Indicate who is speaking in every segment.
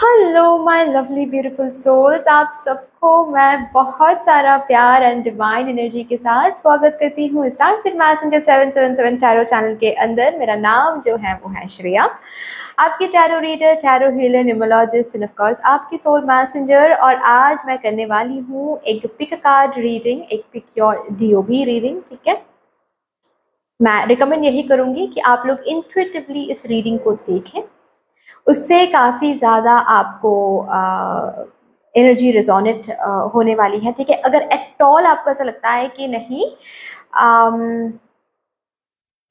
Speaker 1: Hello my lovely beautiful souls, आप सबको मैं बहुत सारा प्यार एंड डिवाइन एनर्जी के साथ स्वागत करती हूँ star seed messenger 777 tarot channel के अंदर। मेरा नाम जो है वो है श्रेया, आपकी tarot reader, tarot healer, numerologist end of course आपकी सोल मैसेंजर। और आज मैं करने वाली हूँ एक पिक कार्ड रीडिंग, एक पिक योर डीओबी रीडिंग। ठीक है, मैं रिकमेंड यही करूँगी कि आप लोग इंट्यूटिवली इस रीडिंग को देखें, उससे काफ़ी ज़्यादा आपको एनर्जी रिजोनेट होने वाली है। ठीक है, अगर एट ऑल आपको ऐसा लगता है कि नहीं,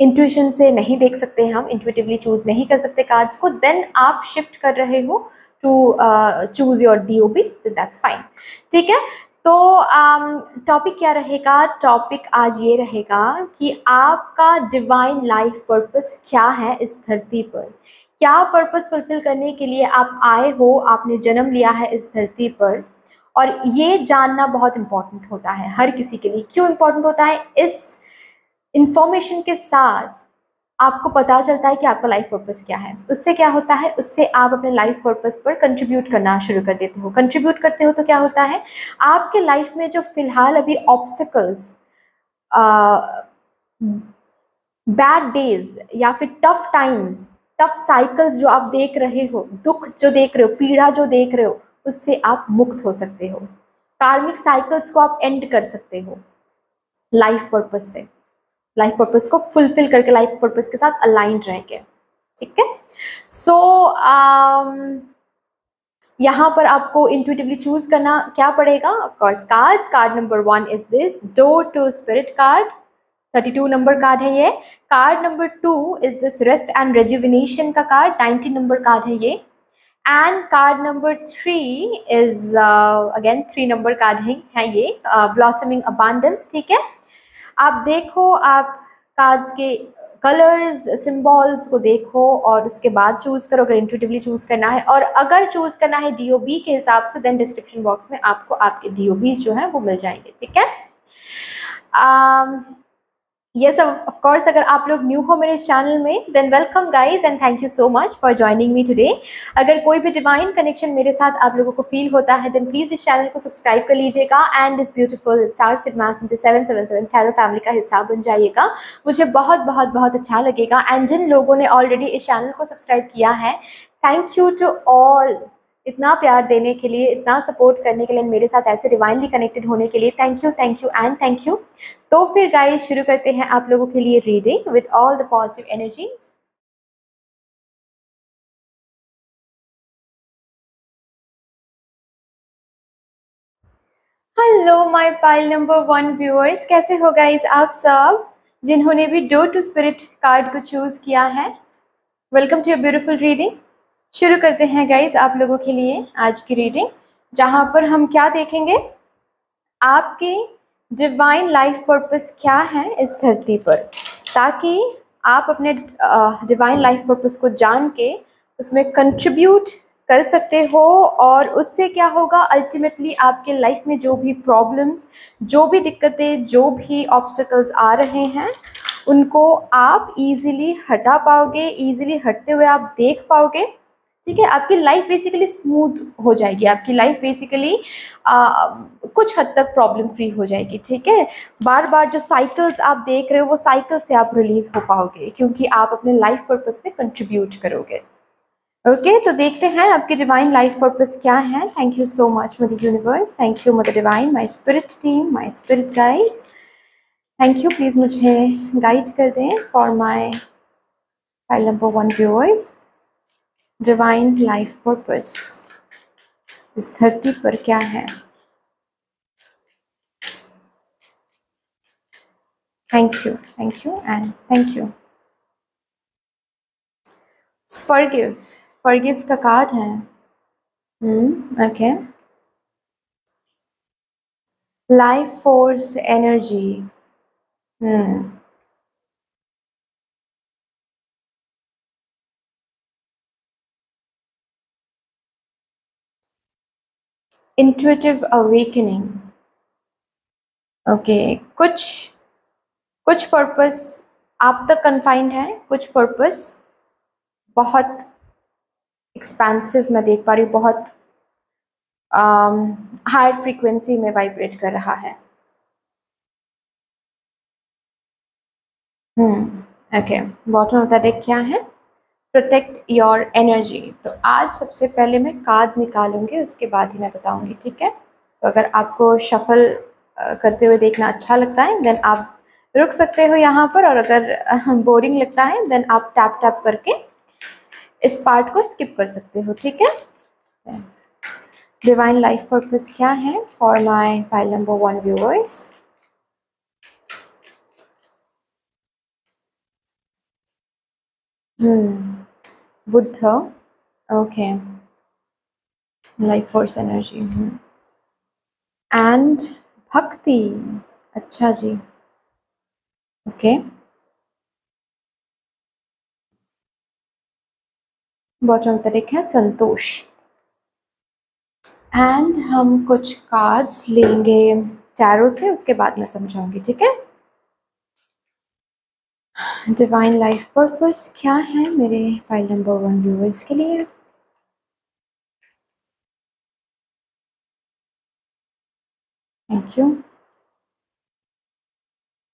Speaker 1: इंट्यूशन से नहीं देख सकते, हम इंट्यूटिवली चूज नहीं कर सकते कार्ड्स को, देन आप शिफ्ट कर रहे हो to choose your DOB, that's fine. ठीक है, तो टॉपिक क्या रहेगा? टॉपिक आज ये रहेगा कि आपका डिवाइन लाइफ पर्पस क्या है इस धरती पर। क्या पर्पस फुलफिल करने के लिए आप आए हो, आपने जन्म लिया है इस धरती पर। और ये जानना बहुत इंपॉर्टेंट होता है हर किसी के लिए। क्यों इंपॉर्टेंट होता है? इस इंफॉर्मेशन के साथ आपको पता चलता है कि आपका लाइफ पर्पस क्या है। उससे क्या होता है, उससे आप अपने लाइफ पर्पस पर कंट्रीब्यूट करना शुरू कर देते हो। कंट्रीब्यूट करते हो तो क्या होता है, आपके लाइफ में जो फिलहाल अभी ऑब्स्टिकल्स, बैड डेज या फिर टफ टाइम्स, टफ साइकिल्स जो आप देख रहे हो, दुख जो देख रहे हो, पीड़ा जो देख रहे हो, उससे आप मुक्त हो सकते हो। कार्मिक साइकिल्स को आप एंड कर सकते हो लाइफ पर्पस से, लाइफ पर्पस को फुलफिल करके, लाइफ पर्पस के साथ अलाइंड रह के। ठीक है, सो यहाँ पर आपको इंट्यूटिवली चूज करना क्या पड़ेगा? Of course cards. Card number 1 is this door to spirit card, 32 number card है ये। Card number 2 is this rest and rejuvenation का कार्ड, 90 नंबर कार्ड है ये। And card number 3 is again 3 number card है ये, ब्लॉसमिंग अबांडेंस। ठीक है, आप देखो, आप कार्ड्स के कलर्स, सिंबल्स को देखो और उसके बाद चूज करो अगर इंट्यूटिवली चूज करना है। और अगर चूज करना है डीओबी के हिसाब से, देन डिस्क्रिप्शन बॉक्स में आपको आपके डीओबीज जो है वो मिल जाएंगे। ठीक है, ये सब ऑफ कोर्स अगर आप लोग न्यू हो मेरे चैनल में, than welcome guys and thank you so much for joining me today. अगर कोई भी डिवाइन कनेक्शन मेरे साथ आप लोगों को फील होता है, देन प्लीज इस चैनल को सब्सक्राइब कर लीजिएगा एंड इस beautiful star seed messenger 777 tarot family का हिस्सा बन जाइएगा। मुझे बहुत बहुत बहुत अच्छा लगेगा। एंड जिन लोगों ने ऑलरेडी इस चैनल को सब्सक्राइब किया है, थैंक यू टू ऑल, इतना प्यार देने के लिए, इतना सपोर्ट करने के लिए, मेरे साथ ऐसे डिवाइनली कनेक्टेड होने के लिए thank you and thank you. तो फिर गाइस शुरू करते हैं आप लोगों के लिए reading with all the positive energies. Hello my pile number 1 viewers, कैसे हो गाइस आप सब? जिन्होंने भी डोर टू स्पिरिट कार्ड को चूज किया है, welcome to your beautiful reading. शुरू करते हैं गाइस आप लोगों के लिए आज की रीडिंग, जहां पर हम क्या देखेंगे, आपके डिवाइन लाइफ पर्पस क्या है इस धरती पर, ताकि आप अपने डिवाइन लाइफ पर्पस को जान के उसमें कंट्रीब्यूट कर सकते हो। और उससे क्या होगा, अल्टीमेटली आपके लाइफ में जो भी प्रॉब्लम्स, जो भी दिक्कतें, जो भी ऑब्स्टिकल्स आ रहे हैं, उनको आप इजीली हटा पाओगे, इजीली हटते हुए आप देख पाओगे। ठीक है, आपकी लाइफ बेसिकली स्मूथ हो जाएगी, आपकी लाइफ बेसिकली कुछ हद तक प्रॉब्लम फ्री हो जाएगी। ठीक है, बार बार जो साइकिल्स आप देख रहे हो, वो साइकिल से आप रिलीज हो पाओगे, क्योंकि आप अपने लाइफ पर्पस में कंट्रीब्यूट करोगे। ओके, तो देखते हैं आपकी डिवाइन लाइफ पर्पस क्या है। Thank you so much mother universe, thank you mother divine, my spirit team, my spirit guides, thank you. Please मुझे गाइड कर दें for my file number 1 viewers. Divine life purpose इस धरती पर क्या है? Thank you and thank you. Forgive, forgive का card है। Okay, life force energy. Intuitive awakening. Okay, कुछ पर्पस आप तक कन्फाइंड है, कुछ पर्पस बहुत एक्सपेंसिव मैं देख पा रही हूँ, बहुत हायर फ्रीक्वेंसी में वाइब्रेट कर रहा है। Okay, bottom of the deck क्या है? Protect your energy. तो आज सबसे पहले मैं कार्ड्स निकालूंगी, उसके बाद ही मैं बताऊंगी, ठीक है? तो अगर आपको शफल करते हुए देखना अच्छा लगता है देन आप रुक सकते हो यहाँ पर, और अगर बोरिंग लगता है देन आप टैप टैप करके इस पार्ट को स्किप कर सकते हो, ठीक है? डिवाइन लाइफ पर्पस क्या है for my file number 1 viewers? Buddha, okay, life force energy and भक्ति। अच्छा जी, ओके। बॉटम तरीक है संतोष। एंड हम कुछ कार्ड्स लेंगे टैरो से, उसके बाद मैं समझाऊंगी, ठीक है? डिवाइन लाइफ पर्पस क्या है मेरे फाइल नंबर 1 व्यूअर्स के लिए? Thank you.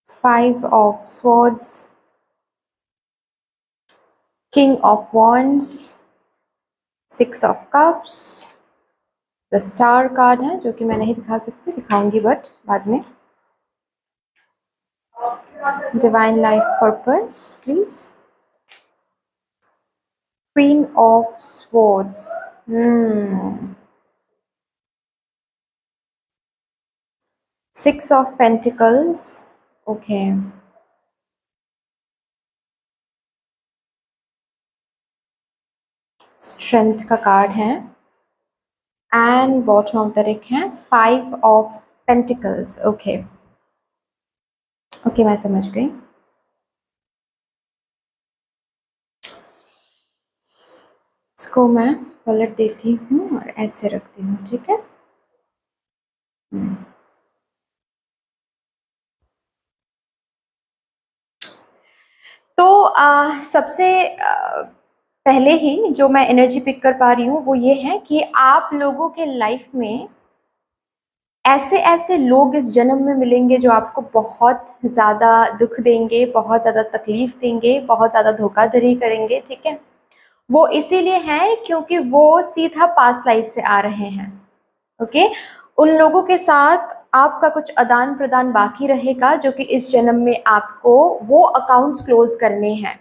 Speaker 1: 5 of swords, king of wands, 6 of cups, the star card है जो कि मैं नहीं दिखा सकती, दिखाऊंगी बट बाद में। Divine life purpose please. Queen of swords, 6 of pentacles, okay. Strength का कार्ड है and bottom of the deck है 5 ऑफ पेंटिकल्स, ओके। ओके, मैं समझ गई। इसको मैं पलट देती हूँ और ऐसे रखती हूँ, ठीक है? तो सबसे पहले ही जो मैं एनर्जी पिक कर पा रही हूँ वो ये है कि आप लोगों के लाइफ में ऐसे ऐसे लोग इस जन्म में मिलेंगे जो आपको बहुत ज़्यादा दुख देंगे, बहुत ज़्यादा तकलीफ देंगे, बहुत ज़्यादा धोखाधड़ी करेंगे, ठीक है? वो इसीलिए है क्योंकि वो सीधा पास्ट लाइफ से आ रहे हैं, ओके? उन लोगों के साथ आपका कुछ आदान प्रदान बाकी रहेगा जो कि इस जन्म में आपको वो अकाउंट्स क्लोज करने हैं।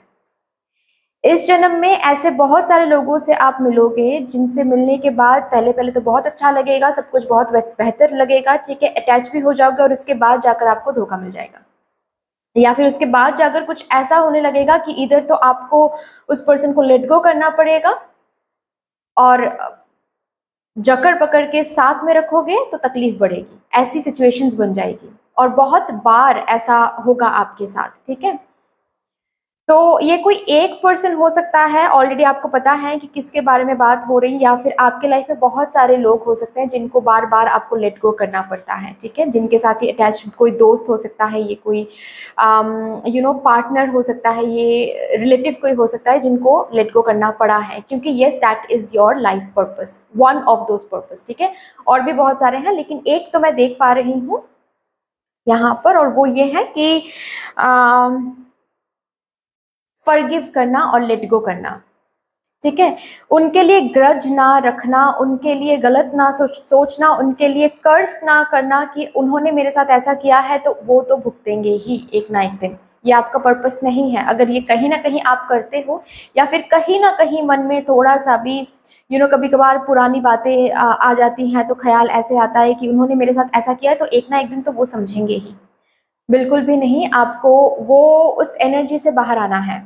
Speaker 1: इस जन्म में ऐसे बहुत सारे लोगों से आप मिलोगे जिनसे मिलने के बाद पहले पहले तो बहुत अच्छा लगेगा, सब कुछ बहुत बेहतर लगेगा, ठीक है? अटैच भी हो जाओगे और उसके बाद जाकर आपको धोखा मिल जाएगा, या फिर उसके बाद जाकर कुछ ऐसा होने लगेगा कि इधर तो आपको उस पर्सन को लेट गो करना पड़ेगा और जकड़ पकड़ के साथ में रखोगे तो तकलीफ बढ़ेगी, ऐसी सिचुएशंस बन जाएगी और बहुत बार ऐसा होगा आपके साथ, ठीक है? तो ये कोई एक पर्सन हो सकता है, ऑलरेडी आपको पता है कि किसके बारे में बात हो रही है, या फिर आपके लाइफ में बहुत सारे लोग हो सकते हैं जिनको बार बार आपको लेट गो करना पड़ता है, ठीक है? जिनके साथ ही अटैच कोई दोस्त हो सकता है, ये कोई पार्टनर हो सकता है, ये रिलेटिव कोई हो सकता है जिनको लेट गो करना पड़ा है, क्योंकि yes that is your life purpose, one of those purpose, ठीक है? और भी बहुत सारे हैं लेकिन एक तो मैं देख पा रही हूँ यहाँ पर, और वो ये है कि फॉरगिव करना और लेट गो करना, ठीक है? उनके लिए ग्रज ना रखना, उनके लिए गलत ना सोचना, उनके लिए कर्ज ना करना कि उन्होंने मेरे साथ ऐसा किया है तो वो तो भुगतेंगे ही एक ना एक दिन। ये आपका पर्पस नहीं है। अगर ये कहीं ना कहीं आप करते हो या फिर कहीं ना कहीं मन में थोड़ा सा भी कभी कभार पुरानी बातें आ जाती हैं तो ख्याल ऐसे आता है कि उन्होंने मेरे साथ ऐसा किया है, तो एक ना एक दिन तो वो समझेंगे ही। बिल्कुल भी नहीं, आपको वो उस एनर्जी से बाहर आना है,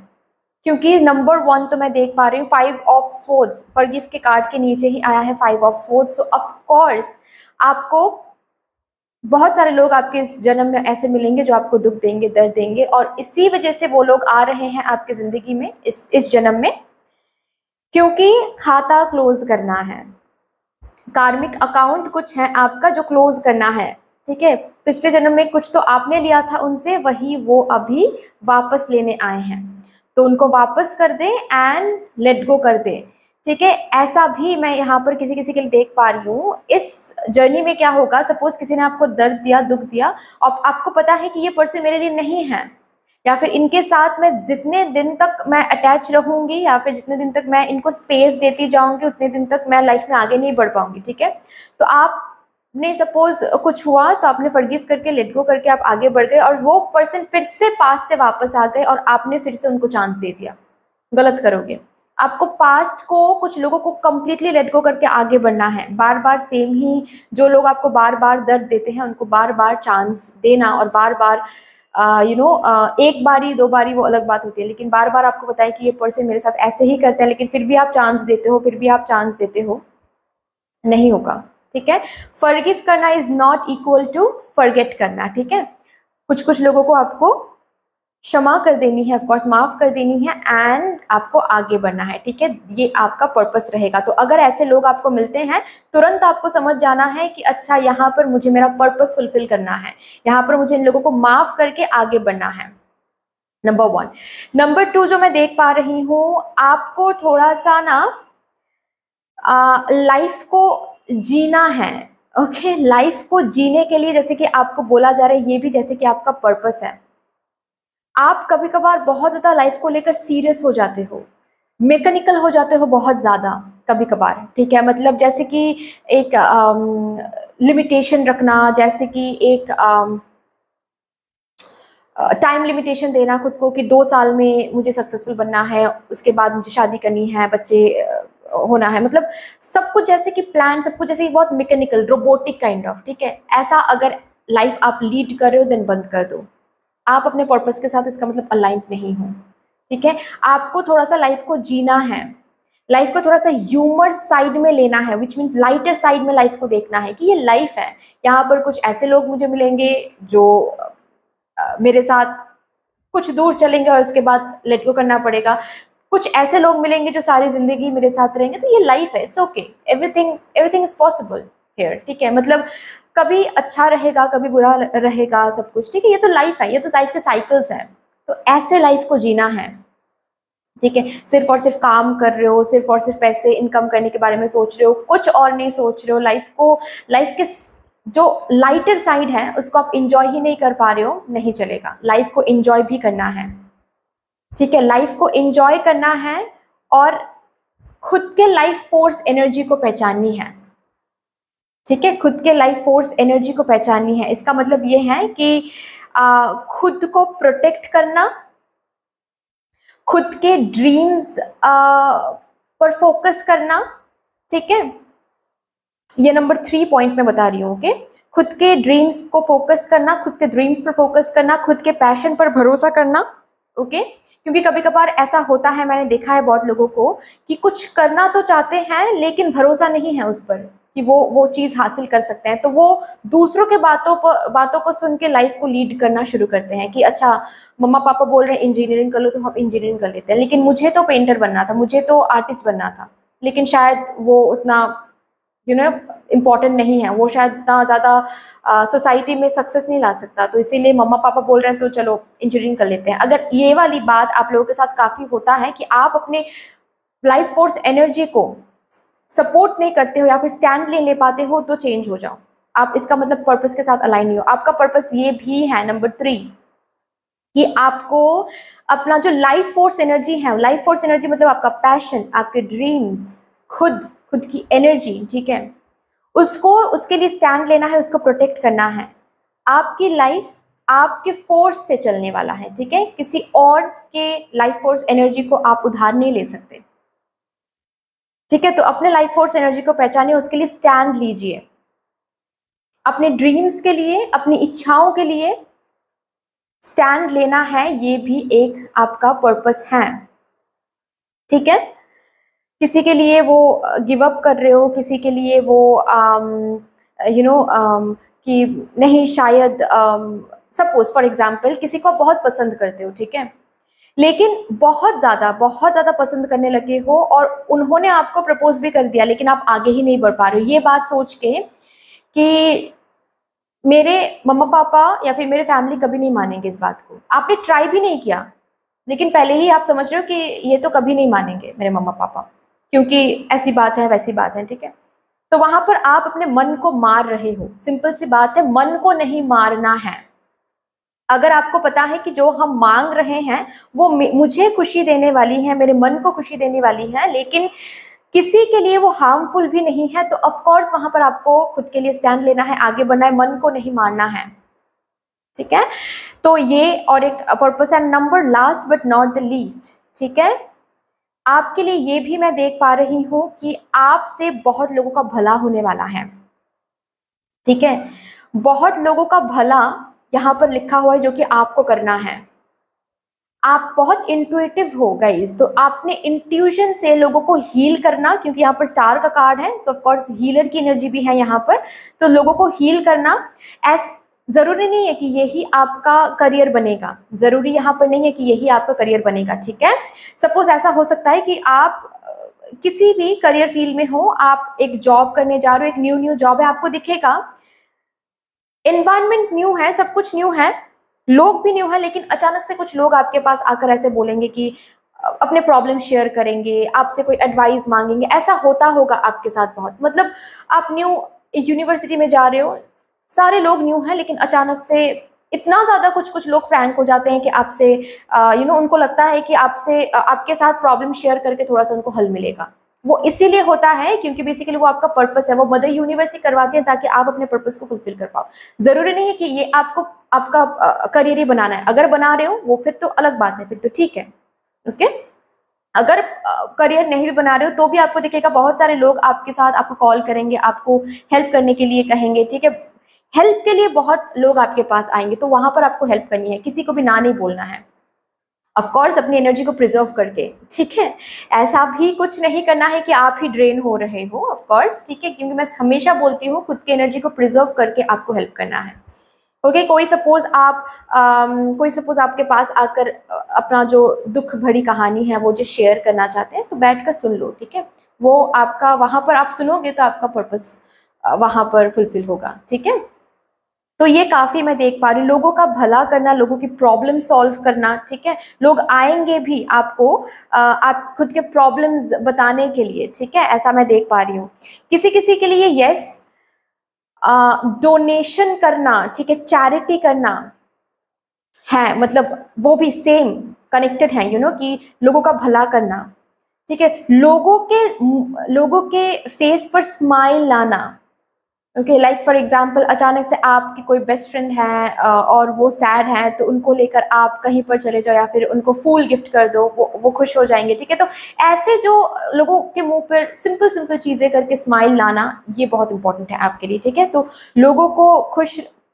Speaker 1: क्योंकि नंबर 1 तो मैं देख पा रही हूँ 5 ऑफ स्वॉर्ड्स, फॉरगिव के कार्ड के नीचे ही आया है 5 of swords. So of course आपको बहुत सारे लोग आपके इस जन्म में ऐसे मिलेंगे जो आपको दुख देंगे, दर्द देंगे, और इसी वजह से वो लोग आ रहे हैं आपकी जिंदगी में इस जन्म में, क्योंकि खाता क्लोज करना है। कार्मिक अकाउंट कुछ है आपका जो क्लोज करना है, ठीक है? पिछले जन्म में कुछ तो आपने लिया था उनसे, वही वो अभी वापस लेने आए हैं, तो उनको वापस कर दे एंड लेट गो कर दे। ठीक है, ऐसा भी मैं यहाँ पर किसी किसी के लिए देख पा रही हूँ। इस जर्नी में क्या होगा, सपोज किसी ने आपको दर्द दिया, दुख दिया, और आपको पता है कि ये पर्सन मेरे लिए नहीं है, या फिर इनके साथ मैं जितने दिन तक मैं अटैच रहूंगी या फिर जितने दिन तक मैं इनको स्पेस देती जाऊंगी उतने दिन तक मैं लाइफ में आगे नहीं बढ़ पाऊंगी। ठीक है, तो आपने सपोज कुछ हुआ तो आपने फॉरगिव करके, लेट गो करके आप आगे बढ़ गए, और वो पर्सन फिर से पास्ट से वापस आ गए और आपने फिर से उनको चांस दे दिया। गलत करोगे। आपको पास्ट को, कुछ लोगों को कंप्लीटली लेट गो करके आगे बढ़ना है। बार बार सेम ही जो लोग आपको बार बार दर्द देते हैं उनको बार बार चांस देना, और बार बार एक बारी दो बारी वो अलग बात होती है, लेकिन बार बार आपको पता है कि ये पर्सन मेरे साथ ऐसे ही करते हैं, लेकिन फिर भी आप चांस देते हो, फिर भी आप चांस देते हो, नहीं होगा। ठीक है, फॉरगिव करना is not equal to forget करना। ठीक है, कुछ कुछ लोगों को आपको क्षमा कर देनी है, ऑफकोर्स माफ कर देनी है, एंड आपको आगे बढ़ना है। ठीक है, ये आपका पर्पस रहेगा। तो अगर ऐसे लोग आपको मिलते हैं, तुरंत आपको समझ जाना है कि अच्छा, यहाँ पर मुझे मेरा पर्पस फुलफिल करना है, यहाँ पर मुझे इन लोगों को माफ करके आगे बढ़ना है। नंबर 1। नंबर 2 जो मैं देख पा रही हूँ, आपको थोड़ा सा ना लाइफ को जीना है। ओके, लाइफ को जीने के लिए, जैसे कि आपको बोला जा रहा है, ये भी जैसे कि आपका पर्पस है। आप कभी कभार बहुत ज़्यादा लाइफ को लेकर सीरियस हो जाते हो, मैकेनिकल हो जाते हो बहुत ज़्यादा कभी कभार। ठीक है, मतलब जैसे कि एक लिमिटेशन रखना, जैसे कि एक टाइम लिमिटेशन देना खुद को कि 2 साल में मुझे सक्सेसफुल बनना है, उसके बाद मुझे शादी करनी है, बच्चे होना है, मतलब सब कुछ जैसे कि प्लान, सब कुछ जैसे कि बहुत मैकेनिकल, रोबोटिक काइंड ऑफ। ठीक है, ऐसा अगर लाइफ आप लीड कर रहे हो, देन बंद कर दो। आप अपने पर्पस के साथ इसका मतलब अलाइंड नहीं हो। ठीक है, आपको थोड़ा सा लाइफ को जीना है, लाइफ को थोड़ा सा ह्यूमर साइड में लेना है, विच मीन्स लाइटर साइड में लाइफ को देखना है कि ये लाइफ है। यहाँ पर कुछ ऐसे लोग मुझे मिलेंगे जो मेरे साथ कुछ दूर चलेंगे और उसके बाद लेट गो करना पड़ेगा। कुछ ऐसे लोग मिलेंगे जो सारी जिंदगी मेरे साथ रहेंगे। तो ये लाइफ है, it's okay, everything is possible here. ठीक है, मतलब कभी अच्छा रहेगा, कभी बुरा रहेगा, सब कुछ। ठीक है, ये तो लाइफ है, ये तो लाइफ के साइकिल्स हैं। तो ऐसे लाइफ को जीना है। ठीक है, सिर्फ और सिर्फ काम कर रहे हो, सिर्फ और सिर्फ पैसे इनकम करने के बारे में सोच रहे हो, कुछ और नहीं सोच रहे हो, लाइफ के जो लाइटर साइड है उसको आप इंजॉय ही नहीं कर पा रहे हो, नहीं चलेगा। लाइफ को इंजॉय भी करना है। ठीक है, लाइफ को इंजॉय करना है और खुद के लाइफ फोर्स एनर्जी को पहचाननी है। ठीक है, खुद के लाइफ फोर्स एनर्जी को पहचाननी है। इसका मतलब ये है कि खुद को प्रोटेक्ट करना, खुद के ड्रीम्स पर फोकस करना। ठीक है, ये नंबर 3 पॉइंट में बता रही हूँ। ओके, खुद के ड्रीम्स को फोकस करना, खुद के ड्रीम्स पर फोकस करना, खुद के पैशन पर भरोसा करना। ओके, क्योंकि कभी कभार ऐसा होता है, मैंने देखा है बहुत लोगों को, कि कुछ करना तो चाहते हैं लेकिन भरोसा नहीं है उस पर कि वो चीज़ हासिल कर सकते हैं। तो वो दूसरों के बातों को सुन के लाइफ को लीड करना शुरू करते हैं कि अच्छा, मम्मा पापा बोल रहे हैं इंजीनियरिंग कर लो तो हम इंजीनियरिंग कर लेते हैं, लेकिन मुझे तो पेंटर बनना था, मुझे तो आर्टिस्ट बनना था, लेकिन शायद वो उतना इम्पॉर्टेंट नहीं है, वो शायद इतना ज़्यादा सोसाइटी में सक्सेस नहीं ला सकता, तो इसीलिए मम्मा पापा बोल रहे हैं तो चलो इंजीनियरिंग कर लेते हैं। अगर ये वाली बात आप लोगों के साथ काफ़ी होता है कि आप अपने लाइफ फोर्स एनर्जी को सपोर्ट नहीं करते हो या फिर स्टैंड नहीं ले पाते हो, तो चेंज हो जाओ। आप, इसका मतलब पर्पस के साथ अलाइन नहीं हो। आपका पर्पस ये भी है नंबर 3 कि आपको अपना जो लाइफ फोर्स एनर्जी है, लाइफ फोर्स एनर्जी मतलब आपका पैशन, आपके ड्रीम्स, खुद की एनर्जी, ठीक है, उसको, उसके लिए स्टैंड लेना है, उसको प्रोटेक्ट करना है। आपकी लाइफ आपके फोर्स से चलने वाला है। ठीक है, किसी और के लाइफ फोर्स एनर्जी को आप उधार नहीं ले सकते। ठीक है, तो अपने लाइफ फोर्स एनर्जी को पहचानिए, उसके लिए स्टैंड लीजिए, अपने ड्रीम्स के लिए, अपनी इच्छाओं के लिए स्टैंड लेना है, ये भी एक आपका पर्पस है। ठीक है, किसी के लिए वो गिव अप कर रहे हो, किसी के लिए वो कि नहीं, शायद सपोज फॉर एग्जांपल किसी को आप बहुत पसंद करते हो, ठीक है, लेकिन बहुत ज़्यादा पसंद करने लगे हो और उन्होंने आपको प्रपोज भी कर दिया, लेकिन आप आगे ही नहीं बढ़ पा रहे हो, ये बात सोच के कि मेरे मम्मा पापा या फिर मेरे फैमिली कभी नहीं मानेंगे इस बात को। आपने ट्राई भी नहीं किया, लेकिन पहले ही आप समझ रहे हो कि ये तो कभी नहीं मानेंगे मेरे मम्मा पापा। क्योंकि ऐसी बात है वैसी बात है, ठीक है। तो वहां पर आप अपने मन को मार रहे हो, सिंपल सी बात है, मन को नहीं मारना है। अगर आपको पता है कि जो हम मांग रहे हैं वो मुझे खुशी देने वाली है, मेरे मन को खुशी देने वाली है, लेकिन किसी के लिए वो हार्मफुल भी नहीं है, तो ऑफ कोर्स वहां पर आपको खुद के लिए स्टैंड लेना है, आगे बढ़ना है, मन को नहीं मारना है, ठीक है। तो ये और एक पर्पस है। Number last but not the least, ठीक है, आपके लिए ये भी मैं देख पा रही हूं कि आपसे बहुत लोगों का भला होने वाला है, ठीक है। बहुत लोगों का भला यहाँ पर लिखा हुआ है जो कि आपको करना है। आप बहुत इंट्यूटिव हो गाइस, तो आपने इंट्यूशन से लोगों को हील करना, क्योंकि यहाँ पर स्टार का कार्ड है, सो ऑफ कोर्स हीलर की एनर्जी भी है यहाँ पर, तो लोगों को हील करना। जरूरी नहीं है कि यही आपका करियर बनेगा, जरूरी यहाँ पर नहीं है कि यही आपका करियर बनेगा, ठीक है। सपोज ऐसा हो सकता है कि आप किसी भी करियर फील्ड में हो, आप एक जॉब करने जा रहे हो, एक न्यू जॉब है, आपको दिखेगा एनवायरनमेंट न्यू है, सब कुछ न्यू है, लोग भी न्यू है, लेकिन अचानक से कुछ लोग आपके पास आकर ऐसे बोलेंगे कि अपने प्रॉब्लम शेयर करेंगे, आपसे कोई एडवाइस मांगेंगे। ऐसा होता होगा आपके साथ बहुत, मतलब आप न्यू यूनिवर्सिटी में जा रहे हो, सारे लोग न्यू हैं, लेकिन अचानक से इतना ज़्यादा कुछ लोग फ्रैंक हो जाते हैं कि आपसे उनको लगता है कि आपसे आपके साथ प्रॉब्लम शेयर करके थोड़ा सा उनको हल मिलेगा। वो इसीलिए होता है क्योंकि बेसिकली वो आपका पर्पस है, वो मदर यूनिवर्स ही करवाती है ताकि आप अपने पर्पस को फुलफिल कर पाओ। जरूरी नहीं है कि ये आपको आपका करियर ही बनाना है, अगर बना रहे हो वो फिर तो अलग बात है, फिर तो ठीक है, ओके। अगर करियर नहीं भी बना रहे हो तो भी आपको दिखेगा बहुत सारे लोग आपके साथ आपको कॉल करेंगे, आपको हेल्प करने के लिए कहेंगे, ठीक है। हेल्प के लिए बहुत लोग आपके पास आएंगे, तो वहां पर आपको हेल्प करनी है, किसी को भी ना नहीं बोलना है, ऑफ कोर्स अपनी एनर्जी को प्रिजर्व करके, ठीक है। ऐसा भी कुछ नहीं करना है कि आप ही ड्रेन हो रहे हो, ऑफ कोर्स, ठीक है, क्योंकि मैं हमेशा बोलती हूँ खुद की एनर्जी को प्रिजर्व करके आपको हेल्प करना है, ओके। कोई सपोज आपके पास आकर अपना जो दुख भरी कहानी है वो जो शेयर करना चाहते हैं, तो बैठ कर सुन लो, ठीक है। वो आपका वहां पर आप सुनोगे तो आपका पर्पस वहां पर फुलफिल होगा, ठीक है। तो ये काफी मैं देख पा रही हूँ, लोगों का भला करना, लोगों की प्रॉब्लम सॉल्व करना, ठीक है। लोग आएंगे भी आपको आप खुद के प्रॉब्लम्स बताने के लिए, ठीक है, ऐसा मैं देख पा रही हूँ। किसी किसी के लिए यस डोनेशन करना, ठीक है, चैरिटी करना है, मतलब वो भी सेम कनेक्टेड है, कि लोगों का भला करना, ठीक है। लोगों के फेस पर स्माइल लाना, ओके। लाइक फॉर एग्जाम्पल अचानक से आपकी कोई बेस्ट फ्रेंड है और वो सैड है, तो उनको लेकर आप कहीं पर चले जाओ या फिर उनको फूल गिफ्ट कर दो, वो खुश हो जाएंगे, ठीक है। तो ऐसे जो लोगों के मुंह पर सिंपल चीज़ें करके स्माइल लाना, ये बहुत इंपॉर्टेंट है आपके लिए, ठीक है। तो लोगों को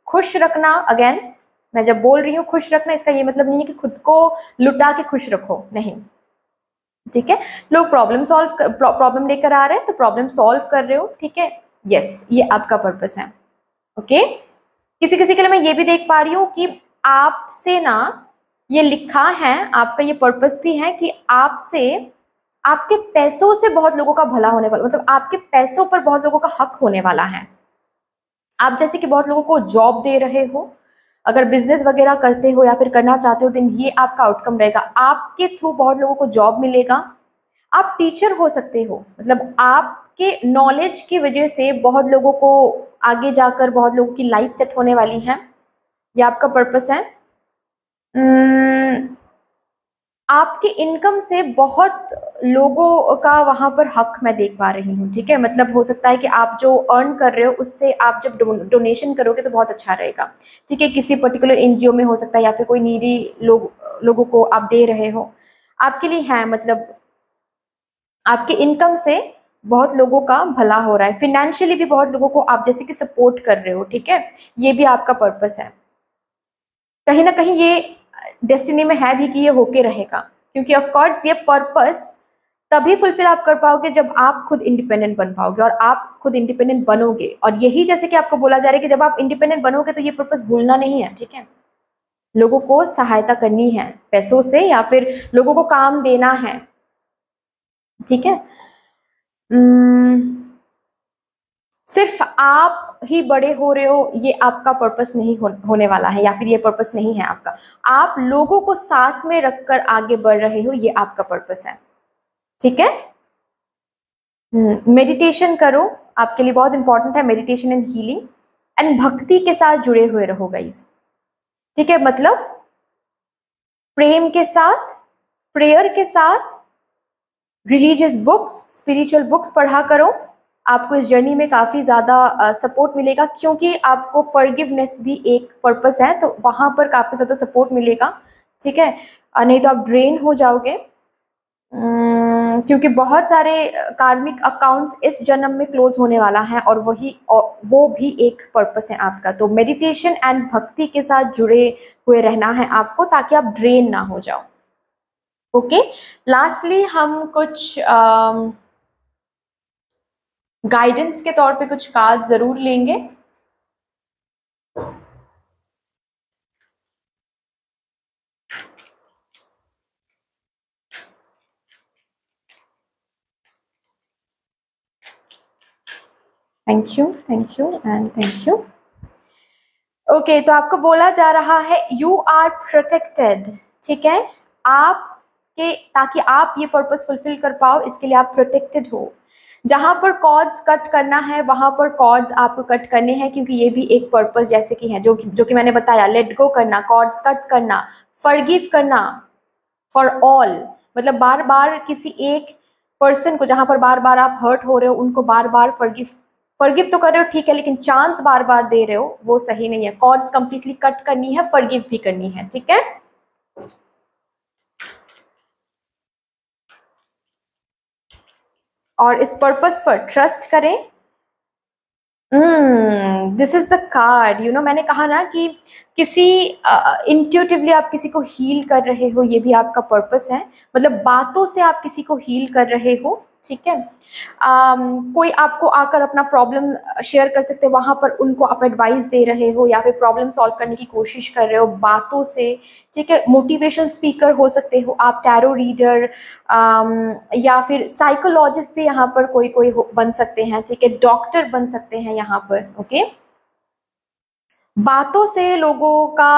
Speaker 1: खुश रखना, अगेन मैं जब बोल रही हूँ खुश रखना, इसका ये मतलब नहीं है कि खुद को लुटा के खुश रखो, नहीं, ठीक है। लोग प्रॉब्लम लेकर आ रहे हैं तो प्रॉब्लम सॉल्व कर रहे हो, ठीक है, यस, ये आपका पर्पस है, ओके। किसी किसी के लिए मैं ये भी देख पा रही हूँ कि आपसे ना, ये लिखा है, आपका ये पर्पस भी है कि आपसे, आपके पैसों से बहुत लोगों का भला होने वाला, मतलब आपके पैसों पर बहुत लोगों का हक होने वाला है। आप जैसे कि बहुत लोगों को जॉब दे रहे हो, अगर बिजनेस वगैरह करते हो या फिर करना चाहते हो, तो ये आपका आउटकम रहेगा, आपके थ्रू बहुत लोगों को जॉब मिलेगा। आप टीचर हो सकते हो, मतलब आपके नॉलेज की वजह से बहुत लोगों को आगे जाकर बहुत लोगों की लाइफ सेट होने वाली है, ये आपका पर्पस है। आपके इनकम से बहुत लोगों का वहां पर हक मैं देख पा रही हूँ, ठीक है। मतलब हो सकता है कि आप जो अर्न कर रहे हो उससे आप जब डोनेशन करोगे तो बहुत अच्छा रहेगा, ठीक है। किसी पर्टिकुलर एनजीओ में हो सकता है या फिर कोई नीडी लोगों को आप दे रहे हो, आपके लिए है, मतलब आपके इनकम से बहुत लोगों का भला हो रहा है, फिनेंशियली भी बहुत लोगों को आप जैसे कि सपोर्ट कर रहे हो, ठीक है। ये भी आपका पर्पस है, कहीं ना कहीं ये डेस्टिनी में है भी कि ये होके रहेगा, क्योंकि ऑफ कोर्स ये पर्पस तभी फुलफिल आप कर पाओगे जब आप खुद इंडिपेंडेंट बन पाओगे, और आप खुद इंडिपेंडेंट बनोगे, और यही जैसे कि आपको बोला जा रहा है कि जब आप इंडिपेंडेंट बनोगे तो ये पर्पस भूलना नहीं है, ठीक है। लोगों को सहायता करनी है पैसों से या फिर लोगों को काम देना है, ठीक है। सिर्फ आप ही बड़े हो रहे हो, ये आपका पर्पस नहीं होने वाला है, या फिर ये पर्पस नहीं है आपका। आप लोगों को साथ में रखकर आगे बढ़ रहे हो, ये आपका पर्पस है, ठीक है। मेडिटेशन करो, आपके लिए बहुत इंपॉर्टेंट है मेडिटेशन एंड हीलिंग, एंड भक्ति के साथ जुड़े हुए रहो गाइस, ठीक है। मतलब प्रेम के साथ, प्रेयर के साथ, रिलीजियस बुक्स, स्पिरिचुअल बुक्स पढ़ा करो। आपको इस जर्नी में काफ़ी ज़्यादा सपोर्ट मिलेगा, क्योंकि आपको फॉरगिवनेस भी एक पर्पस है, तो वहाँ पर काफ़ी ज़्यादा सपोर्ट मिलेगा, ठीक है। नहीं तो आप ड्रेन हो जाओगे, क्योंकि बहुत सारे कार्मिक अकाउंट्स इस जन्म में क्लोज होने वाला है, और वो भी एक पर्पस है आपका। तो मेडिटेशन एंड भक्ति के साथ जुड़े हुए रहना है आपको, ताकि आप ड्रेन ना हो जाओ। ओके, लास्टली हम कुछ गाइडेंस के तौर पे कुछ कार्ड जरूर लेंगे। Thank you, thank you and thank you. Okay, तो आपको बोला जा रहा है यू आर प्रोटेक्टेड, ठीक है। आपके, ताकि आप ये पर्पस फुलफिल कर पाओ, इसके लिए आप प्रोटेक्टेड हो। जहाँ पर कॉर्ड्स कट करना है वहाँ पर कॉर्ड्स आपको कट करने हैं, क्योंकि ये भी एक पर्पस जैसे कि है, जो कि मैंने बताया, लेट गो करना, कॉर्ड्स कट करना, फॉरगिव करना फॉर ऑल। मतलब बार बार किसी एक पर्सन को, जहाँ पर बार बार आप हर्ट हो रहे हो, उनको बार बार फॉरगिव तो कर रहे हो, ठीक है, लेकिन चांस बार बार दे रहे हो, वो सही नहीं है। कॉर्ड्स कंप्लीटली कट करनी है, फॉरगिव भी करनी है, ठीक है। और इस पर्पस पर ट्रस्ट करें। This is the card, you know, मैंने कहा ना कि किसी इंट्यूटिवली आप किसी को हील कर रहे हो, ये भी आपका पर्पस है। मतलब बातों से आप किसी को हील कर रहे हो, ठीक है। कोई आपको आकर अपना प्रॉब्लम शेयर कर सकते हैं, वहाँ पर उनको आप एडवाइस दे रहे हो, या फिर प्रॉब्लम सॉल्व करने की कोशिश कर रहे हो बातों से, ठीक है। मोटिवेशन स्पीकर हो सकते हो आप, टैरो रीडर, या फिर साइकोलॉजिस्ट भी यहाँ पर कोई कोई बन सकते हैं, ठीक है। डॉक्टर बन सकते हैं यहाँ पर, ओके। बातों से लोगों का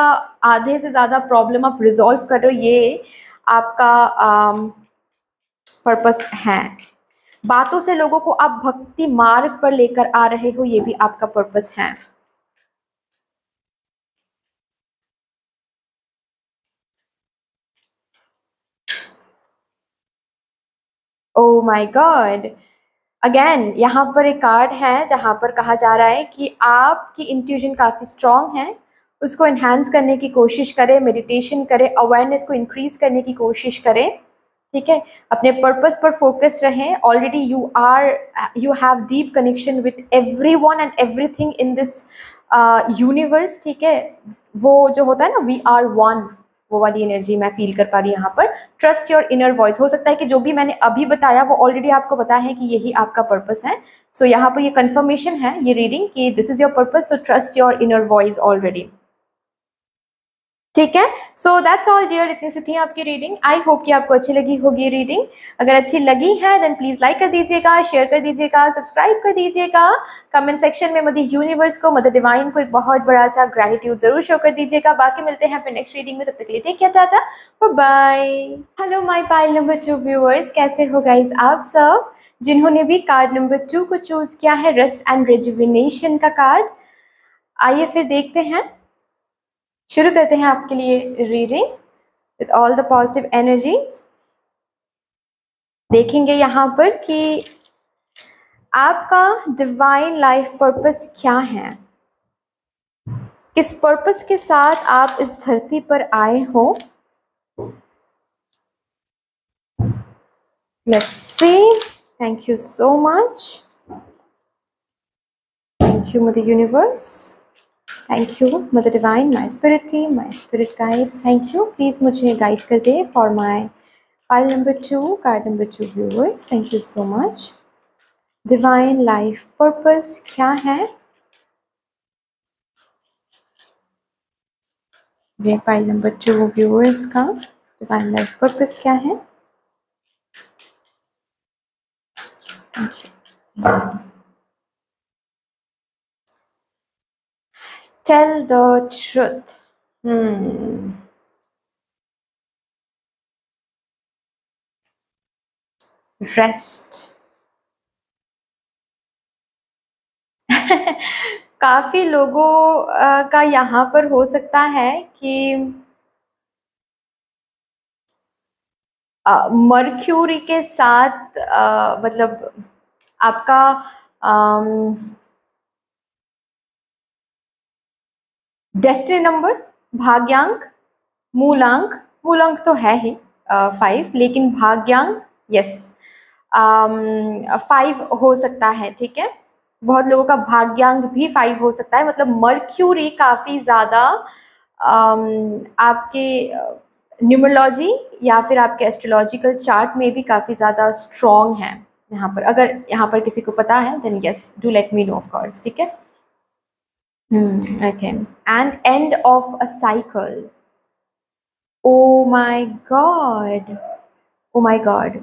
Speaker 1: आधे से ज़्यादा प्रॉब्लम आप रिजॉल्व कर रहे हो, ये आपका पर्पस है। बातों से लोगों को आप भक्ति मार्ग पर लेकर आ रहे हो, ये भी आपका पर्पस है। ओ माय गॉड, अगेन यहाँ पर एक कार्ड है जहाँ पर कहा जा रहा है कि आपकी इंट्यूजन काफ़ी स्ट्रांग है, उसको इन्हांस करने की कोशिश करें, मेडिटेशन करें, अवेयरनेस को इंक्रीज करने की कोशिश करें, ठीक है। अपने पर्पस पर फोकस रहें। Already you have deep connection with everyone and everything in this universe, ठीक है। वो जो होता है ना, वी आर वन, वो वाली एनर्जी मैं फील कर पा रही हूँ यहाँ पर। ट्रस्ट योर इनर वॉइस, हो सकता है कि जो भी मैंने अभी बताया वो ऑलरेडी आपको बताया है कि यही आपका पर्पस है। सो यहाँ पर ये कंफर्मेशन है, ये रीडिंग, कि this is your purpose, so trust your inner voice already, ठीक है। सो दैट्स ऑल डियर, इतनी सी थी आपकी रीडिंग। आई होप कि आपको अच्छी लगी होगी ये रीडिंग। अगर अच्छी लगी है देन प्लीज लाइक कर दीजिएगा, शेयर कर दीजिएगा, सब्सक्राइब कर दीजिएगा। कमेंट सेक्शन में मदर यूनिवर्स को, मदर डिवाइन को एक बहुत बड़ा सा ग्रेटिट्यूड जरूर शो कर दीजिएगा। बाकी मिलते हैं फिर नेक्स्ट रीडिंग में, तब तक के लिए take care, tata, bye bye. Hello my pile number 2 viewers, कैसे हो गाइस आप सब। जिन्होंने भी कार्ड नंबर 2 को चूज किया है, रेस्ट एंड रेजुविनेशन का कार्ड, आइए फिर देखते हैं, शुरू करते हैं आपके लिए reading with all the positive energies. देखेंगे यहाँ पर कि आपका डिवाइन लाइफ पर्पस क्या है, किस पर्पस के साथ आप इस धरती पर आए हो। Let's see, thank you so much, thank you mother universe, thank you mother divine, my spirit team, my spirit guides, thank you. Please मुझे गाइड कर दे for my pile number 2, card number 2 viewers, thank you so much. Divine life purpose क्या है, ये pile number 2 viewers का divine life purpose क्या है। Tell the truth. Rest, काफी लोगों का यहाँ पर हो सकता है कि मर्क्यूरी के साथ मतलब आपका डेस्टिनी नंबर, भाग्यांक, मूलांक, मूलांक तो है ही 5, लेकिन भाग्यांक यस 5 हो सकता है, ठीक है। बहुत लोगों का भाग्यांक भी 5 हो सकता है, मतलब मर्क्यूरी काफी ज्यादा आपके न्यूमरोलॉजी या फिर आपके एस्ट्रोलॉजिकल चार्ट में भी काफी ज्यादा स्ट्रॉन्ग है यहाँ पर। अगर यहाँ पर किसी को पता है then yes do let me know of course, ठीक है। Okay. And end of a cycle. Oh my God. Oh my God.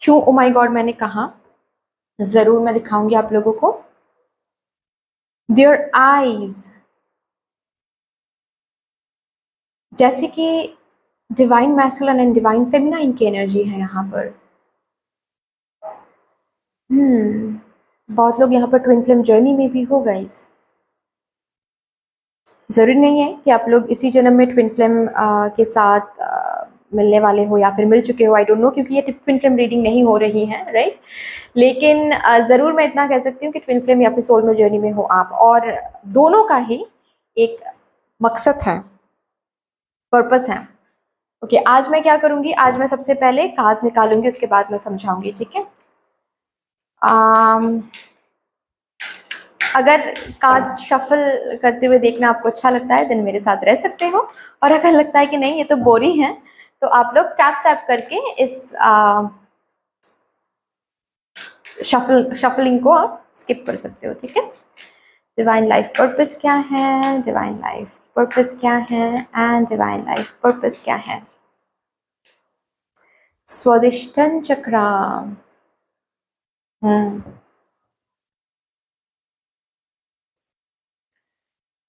Speaker 1: क्यों oh my God मैंने कहा? जरूर मैं दिखाऊंगी आप लोगों को। Their eyes. जैसे कि divine masculine and divine feminine की एनर्जी है यहाँ पर। बहुत लोग यहाँ पर ट्विन फ्लेम जर्नी में भी हो गाइस। जरूरी नहीं है कि आप लोग इसी जन्म में ट्विन फ्लेम के साथ मिलने वाले हो या फिर मिल चुके हो, आई डोंट नो, क्योंकि ये ट्विन फ्लेम रीडिंग नहीं हो रही है, राइट। लेकिन ज़रूर मैं इतना कह सकती हूँ कि ट्विन फ्लेम या फिर सोल में जर्नी में हो आप, और दोनों का ही एक मकसद है, पर्पस है। ओके, आज मैं क्या करूँगी, आज मैं सबसे पहले कार्ड्स निकालूंगी, उसके बाद मैं समझाऊंगी, ठीक है। अगर कार्ड्स शफल करते हुए देखना आपको अच्छा लगता है देन मेरे साथ रह सकते हो, और अगर लगता है कि नहीं ये तो बोरिंग है तो आप लोग टैप टैप करके इस शफलिंग को आप स्किप कर सकते हो, ठीक है। डिवाइन लाइफ पर्पस क्या है, डिवाइन लाइफ पर्पस क्या है, एंड डिवाइन लाइफ पर्पस क्या है। स्वादिष्टन चक्रा।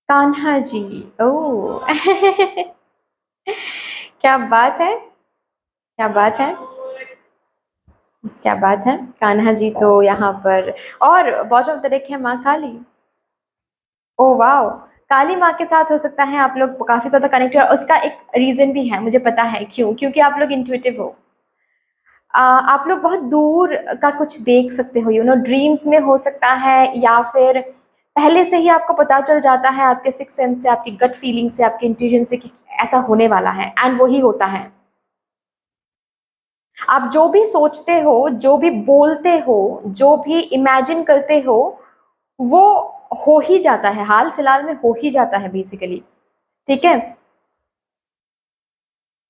Speaker 1: कान्हा जी, ओ क्या बात है, क्या बात है, क्या बात है। कान्हा जी तो यहाँ पर, और बॉटम तरफ है माँ काली। ओ वाओ, काली माँ के साथ हो सकता है आप लोग काफी ज्यादा कनेक्टेड, और उसका एक रीजन भी है, मुझे पता है क्यों, क्योंकि आप लोग इंट्यूटिव हो। आप लोग बहुत दूर का कुछ देख सकते हो, यू नो, ड्रीम्स में हो सकता है, या फिर पहले से ही आपको पता चल जाता है आपके सिक्स सेंस से, आपकी गट फीलिंग से, आपके इंट्यूजन से कि ऐसा होने वाला है, एंड वही होता है। आप जो भी सोचते हो, जो भी बोलते हो, जो भी इमेजिन करते हो, वो हो ही जाता है, हाल फिलहाल में हो ही जाता है बेसिकली, ठीक है,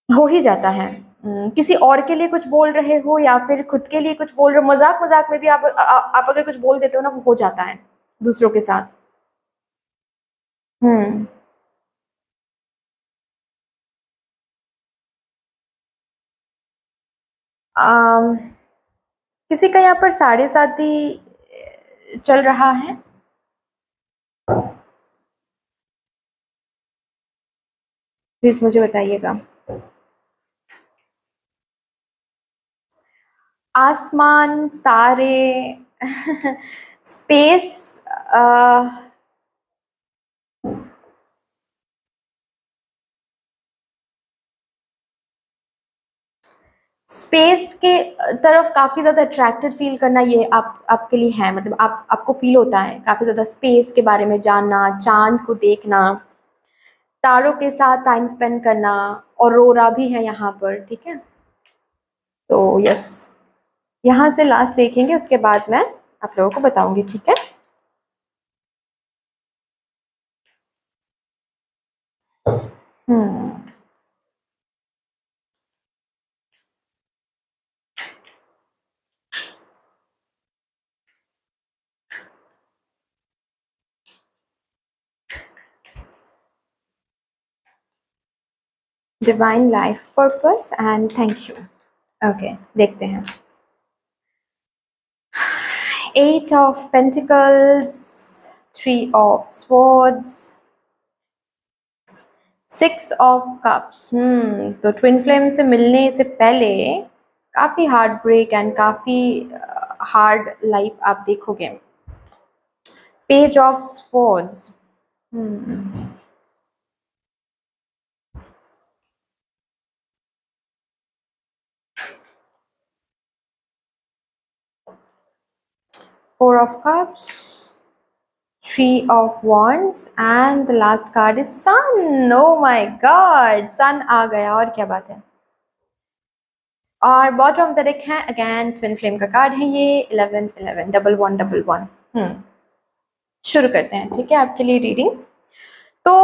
Speaker 1: हो ही जाता है। किसी और के लिए कुछ बोल रहे हो या फिर खुद के लिए कुछ बोल रहे हो, मजाक मजाक में भी आप अगर कुछ बोल देते हो ना, वो हो जाता है दूसरों के साथ। हम्म आम, किसी का यहाँ पर 7.5 चल रहा है। प्लीज मुझे बताइएगा। आसमान, तारे, स्पेस, स्पेस के तरफ काफी ज्यादा अट्रैक्टेड फील करना, ये आप आपके लिए है, मतलब आपको फील होता है काफी ज्यादा स्पेस के बारे में जानना, चांद को देखना, तारों के साथ टाइम स्पेंड करना, और रोरा भी है यहाँ पर, ठीक है। तो यस, यहाँ से लास्ट देखेंगे, उसके बाद मैं आप लोगों को बताऊंगी, ठीक है। Hmm divine life purpose and thank you. Okay, देखते हैं। 8 of pentacles, 3 of swords, 6 of cups. तो ट्विन फ्लेम से मिलने से पहले काफ़ी हार्ट ब्रेक एंड काफ़ी हार्ड लाइफ आप देखोगे। Page of swords, 4 of cups, 3 of wands and the last card is sun. Oh my god, sun आ गया, और क्या बात है। और बॉटम ऑफ द डेक है अगेन ट्विन फ्लेम का कार्ड है ये, 11 11 डबल 1 डबल 1। शुरू करते हैं, ठीक है, आपके लिए रीडिंग। तो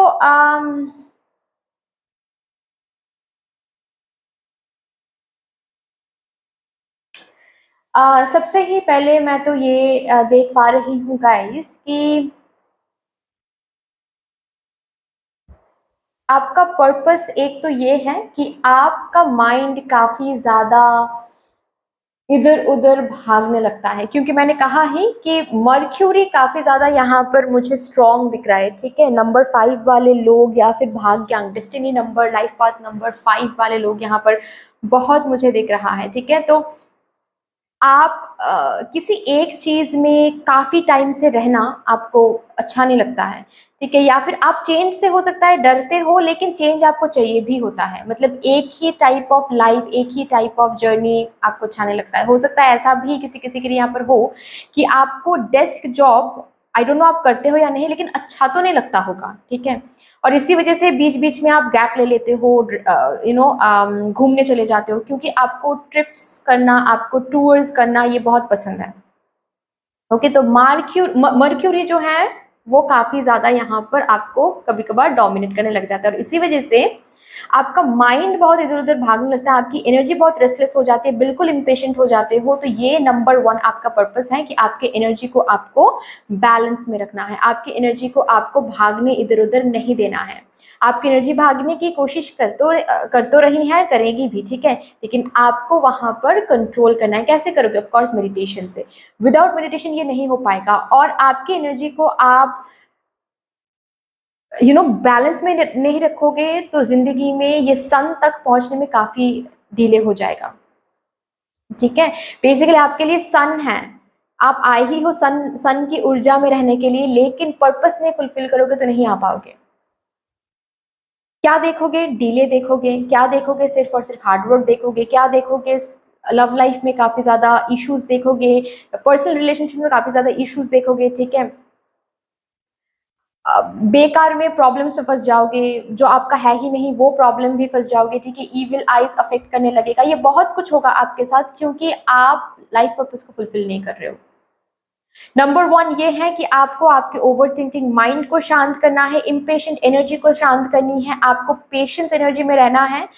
Speaker 1: सबसे ही पहले मैं तो ये देख पा रही हूँ गाइस कि आपका पर्पस एक तो ये है कि आपका माइंड काफी ज्यादा इधर उधर भागने लगता है, क्योंकि मैंने कहा ही कि मर्क्यूरी काफी ज्यादा यहाँ पर मुझे स्ट्रॉन्ग दिख रहा है, ठीक है। नंबर 5 वाले लोग या फिर भाग्यांक destiny number, life path number 5 वाले लोग यहाँ पर बहुत मुझे दिख रहा है, ठीक है। तो आप किसी एक चीज में काफी टाइम से रहना आपको अच्छा नहीं लगता है, ठीक है। या फिर आप चेंज से हो सकता है डरते हो, लेकिन चेंज आपको चाहिए भी होता है। मतलब एक ही टाइप ऑफ लाइफ, एक ही टाइप ऑफ जर्नी आपको अच्छा नहीं लगता है। हो सकता है ऐसा भी किसी किसी के लिए यहाँ पर हो कि आपको desk job, I don't know आप करते हो या नहीं, लेकिन अच्छा तो नहीं लगता होगा, ठीक है। और इसी वजह से बीच बीच में आप गैप ले लेते हो, घूमने चले जाते हो, क्योंकि आपको ट्रिप्स करना, आपको टूर्स करना ये बहुत पसंद है, ओके। तो मर्क्यूरी जो है वो काफी ज्यादा यहाँ पर आपको कभी कभार डोमिनेट करने लग जाता है, और इसी वजह से आपका माइंड बहुत इधर उधर भागने लगता है, आपकी एनर्जी बहुत रेस्टलेस हो जाती है, बिल्कुल इम्पेशेंट हो जाते हो। तो ये नंबर 1 आपका पर्पस है कि आपके एनर्जी को आपको बैलेंस में रखना है, आपकी एनर्जी को आपको भागने इधर उधर नहीं देना है। आपकी एनर्जी भागने की कोशिश कर तो रही है, करेगी भी, ठीक है, लेकिन आपको वहां पर कंट्रोल करना है। कैसे करोगे? ऑफ कोर्स मेडिटेशन से। विदाउट मेडिटेशन ये नहीं हो पाएगा, और आपकी एनर्जी को आप बैलेंस में नहीं रखोगे तो जिंदगी में ये सन तक पहुंचने में काफी डिले हो जाएगा, ठीक है। बेसिकली आपके लिए सन है, आप आए ही हो सन की ऊर्जा में रहने के लिए, लेकिन पर्पस में फुलफिल करोगे तो नहीं आ पाओगे। क्या देखोगे? डिले देखोगे। क्या देखोगे? सिर्फ और सिर्फ हार्डवर्क देखोगे। क्या देखोगे? लव लाइफ में काफी ज्यादा इश्यूज देखोगे, पर्सनल रिलेशनशिप में काफी ज्यादा इश्यूज देखोगे, ठीक है। बेकार में प्रॉब्लम्स में फंस जाओगे, जो आपका है ही नहीं वो प्रॉब्लम भी फंस जाओगे, ठीक है। इविल आइज अफेक्ट करने लगेगा, ये बहुत कुछ होगा आपके साथ, क्योंकि आप लाइफ पर्पस को फुलफिल नहीं कर रहे हो। नंबर 1 ये है कि आपको आपके ओवर थिंकिंग माइंड को शांत करना है, इम्पेशेंट एनर्जी को शांत करनी है, आपको पेशेंस एनर्जी में रहना है,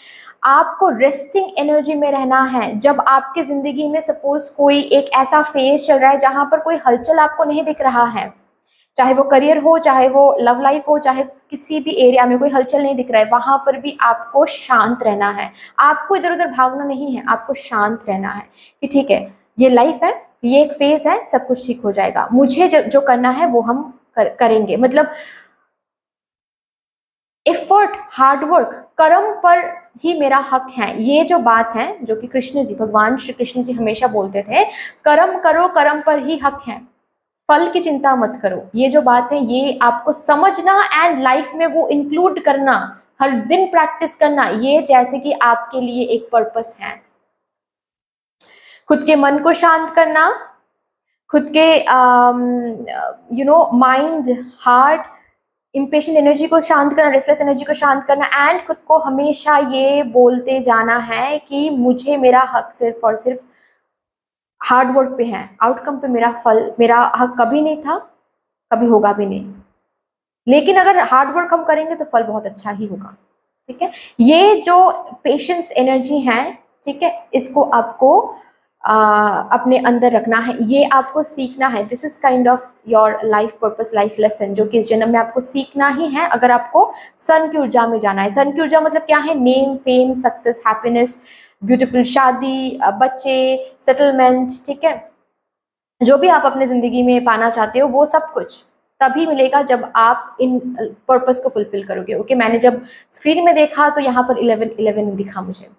Speaker 1: आपको रेस्टिंग एनर्जी में रहना है। जब आपके जिंदगी में सपोज कोई एक ऐसा फेज चल रहा है जहां पर कोई हलचल आपको नहीं दिख रहा है, चाहे वो करियर हो, चाहे वो लव लाइफ हो, चाहे किसी भी एरिया में कोई हलचल नहीं दिख रहा है, वहां पर भी आपको शांत रहना है। आपको इधर उधर भागना नहीं है, आपको शांत रहना है कि ठीक है, ये लाइफ है, ये एक फेज है, सब कुछ ठीक हो जाएगा, मुझे जो करना है वो हम करेंगे। मतलब एफर्ट, हार्डवर्क, कर्म पर ही मेरा हक है, ये जो बात है, जो कि कृष्ण जी, भगवान श्री कृष्ण जी हमेशा बोलते थे, कर्म करो, कर्म पर ही हक है, फल की चिंता मत करो। ये जो बात है ये आपको समझना एंड लाइफ में वो इंक्लूड करना, हर दिन प्रैक्टिस करना, ये जैसे कि आपके लिए एक पर्पस है। खुद के मन को शांत करना, खुद के माइंड, हार्ट, इम्पेशेंट एनर्जी को शांत करना, रेस्टलेस एनर्जी को शांत करना, एंड खुद को हमेशा ये बोलते जाना है कि मुझे मेरा हक सिर्फ और सिर्फ हार्डवर्क पे है, आउटकम पे मेरा हक कभी नहीं था, कभी होगा भी नहीं। लेकिन अगर हार्डवर्क हम करेंगे तो फल बहुत अच्छा ही होगा, ठीक है। ये जो पेशेंस एनर्जी है, ठीक है, इसको आपको अपने अंदर रखना है, ये आपको सीखना है। This is kind of your life purpose, life lesson, जो कि इस जन्म में आपको सीखना ही है अगर आपको सन की ऊर्जा में जाना है। सन की ऊर्जा मतलब क्या है? Name, fame, success, happiness, beautiful शादी, बच्चे, सेटलमेंट, ठीक है। जो भी आप अपने जिंदगी में पाना चाहते हो वो सब कुछ तभी मिलेगा जब आप इन पर्पस को फुलफिल करोगे, ओके। मैंने जब स्क्रीन में देखा तो यहाँ पर 11 दिखा मुझे,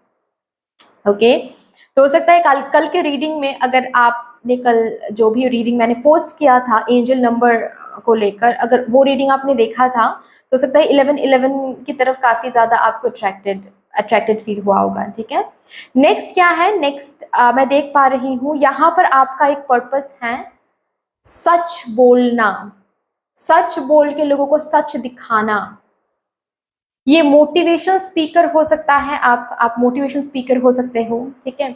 Speaker 1: ओके। तो हो सकता है कल के रीडिंग में अगर आप आपने कल जो भी रीडिंग मैंने पोस्ट किया था एंजल नंबर को लेकर, अगर वो रीडिंग आपने देखा था तो सकता है 1111 की तरफ काफ़ी ज़्यादा आपको अट्रैक्टेड फील हुआ होगा। ठीक है, नेक्स्ट क्या है? नेक्स्ट मैं देख पा रही हूँ यहाँ पर आपका एक पर्पस है, सच बोलना, सच बोल के लोगों को सच दिखाना। ये मोटिवेशनल स्पीकर हो सकता है, आप मोटिवेशन स्पीकर हो सकते हो। ठीक है,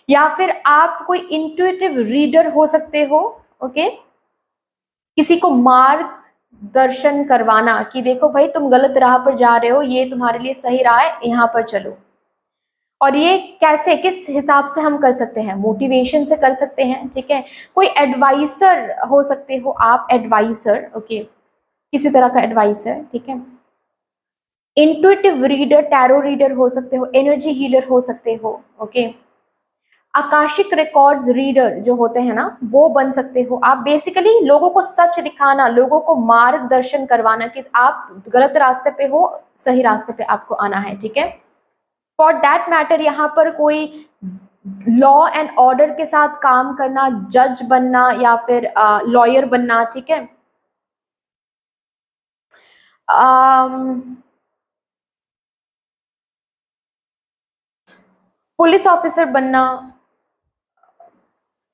Speaker 1: या फिर आप कोई इंट्यूटिव रीडर हो सकते हो। ओके, किसी को मार्गदर्शन करवाना कि देखो भाई तुम गलत राह पर जा रहे हो, ये तुम्हारे लिए सही राह है, यहाँ पर चलो। और ये कैसे, किस हिसाब से हम कर सकते हैं? मोटिवेशन से कर सकते हैं। ठीक है, कोई एडवाइसर हो सकते हो आप, एडवाइसर। ओके, किसी तरह का एडवाइसर। ठीक है, इंट्यूटिव रीडर, टैरो रीडर हो सकते हो, एनर्जी हीलर हो सकते हो। ओके, आकाशिक रिकॉर्ड्स रीडर जो होते हैं ना, वो बन सकते हो आप। बेसिकली लोगों को सच दिखाना, लोगों को मार्गदर्शन करवाना कि आप गलत रास्ते पे हो, सही रास्ते पे आपको आना है। ठीक है, फॉर दैट मैटर यहाँ पर कोई लॉ एंड ऑर्डर के साथ काम करना, जज बनना या फिर लॉयर बनना। ठीक है, पुलिस ऑफिसर बनना।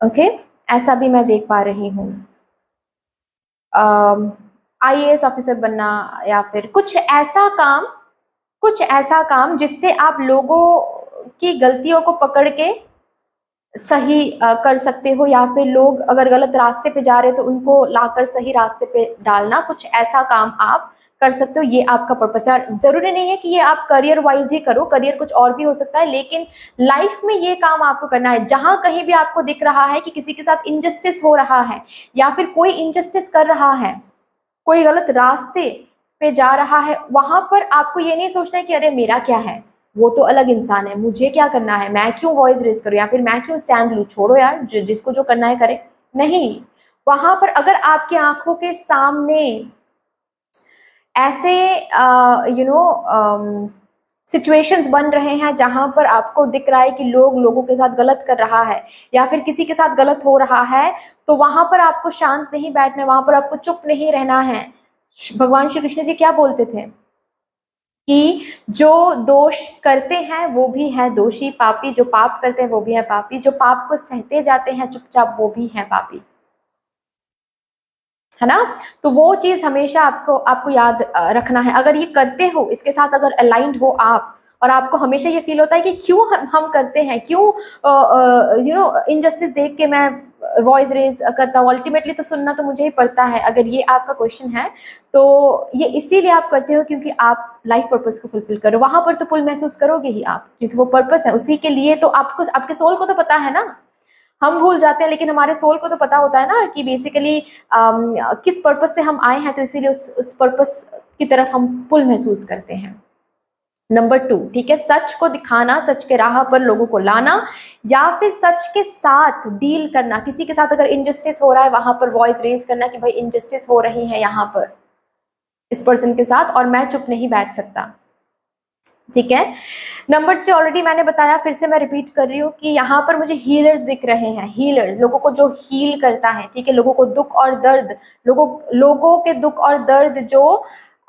Speaker 1: ओके, ऐसा भी मैं देख पा रही हूँ। आईएएस ऑफिसर बनना, या फिर कुछ ऐसा काम जिससे आप लोगों की गलतियों को पकड़ के सही कर सकते हो, या फिर लोग अगर गलत रास्ते पे जा रहे हैं तो उनको लाकर सही रास्ते पे डालना। कुछ ऐसा काम आप कर सकते हो, ये आपका पर्पस है। और जरूरी नहीं है कि ये आप करियर वाइज ही करो, करियर कुछ और भी हो सकता है, लेकिन लाइफ में ये काम आपको करना है। जहां कहीं भी आपको दिख रहा है कि किसी के साथ इनजस्टिस हो रहा है, या फिर कोई इनजस्टिस कर रहा है, कोई गलत रास्ते पे जा रहा है, वहां पर आपको ये नहीं सोचना है कि अरे मेरा क्या है, वो तो अलग इंसान है, मुझे क्या करना है, मैं क्यों वॉइस रेज करूं, या फिर मैं क्यों स्टैंड लूं, छोड़ो यार, जिसको जो करना है करे। नहीं, वहां पर अगर आपकी आंखों के सामने ऐसे सिचुएशंस बन रहे हैं जहां पर आपको दिख रहा है कि लोगों के साथ गलत कर रहा है, या फिर किसी के साथ गलत हो रहा है, तो वहां पर आपको शांत नहीं बैठना है, वहां पर आपको चुप नहीं रहना है। भगवान श्री कृष्ण जी क्या बोलते थे कि जो दोष करते हैं वो भी है दोषी, पापी, जो पाप करते हैं वो भी है पापी, जो पाप को सहते जाते हैं चुपचाप वो भी है पापी, है ना। तो वो चीज हमेशा आपको याद रखना है। अगर ये करते हो, इसके साथ अगर अलाइंड हो आप, और आपको हमेशा ये फील होता है कि क्यों हम करते हैं, क्यों इनजस्टिस देख के मैं वॉइस रेज करता हूँ, अल्टीमेटली तो सुनना तो मुझे ही पड़ता है, अगर ये आपका क्वेश्चन है तो ये इसीलिए आप करते हो क्योंकि आप लाइफ पर्पस को फुलफिल करो। वहां पर तो पुल महसूस करोगे ही आप, क्योंकि वो पर्पस है, उसी के लिए। तो आपको, आपके सोल को तो पता है ना, हम भूल जाते हैं, लेकिन हमारे सोल को तो पता होता है ना कि बेसिकली किस पर्पस से हम आए हैं, तो इसीलिए उस पर्पस की तरफ हम पुल महसूस करते हैं। नंबर 2, ठीक है, सच को दिखाना, सच के राह पर लोगों को लाना, या फिर सच के साथ डील करना। किसी के साथ अगर इनजस्टिस हो रहा है, वहां पर वॉइस रेज करना कि भाई इनजस्टिस हो रही है यहाँ पर इस पर्सन के साथ, और मैं चुप नहीं बैठ सकता। ठीक है, नंबर 3 ऑलरेडी मैंने बताया, फिर से मैं रिपीट कर रही हूँ कि यहाँ पर मुझे हीलर्स दिख रहे हैं। हीलर्स, लोगों को जो हील करता है। ठीक है, लोगों को दुख और दर्द, लोगों के दुख और दर्द जो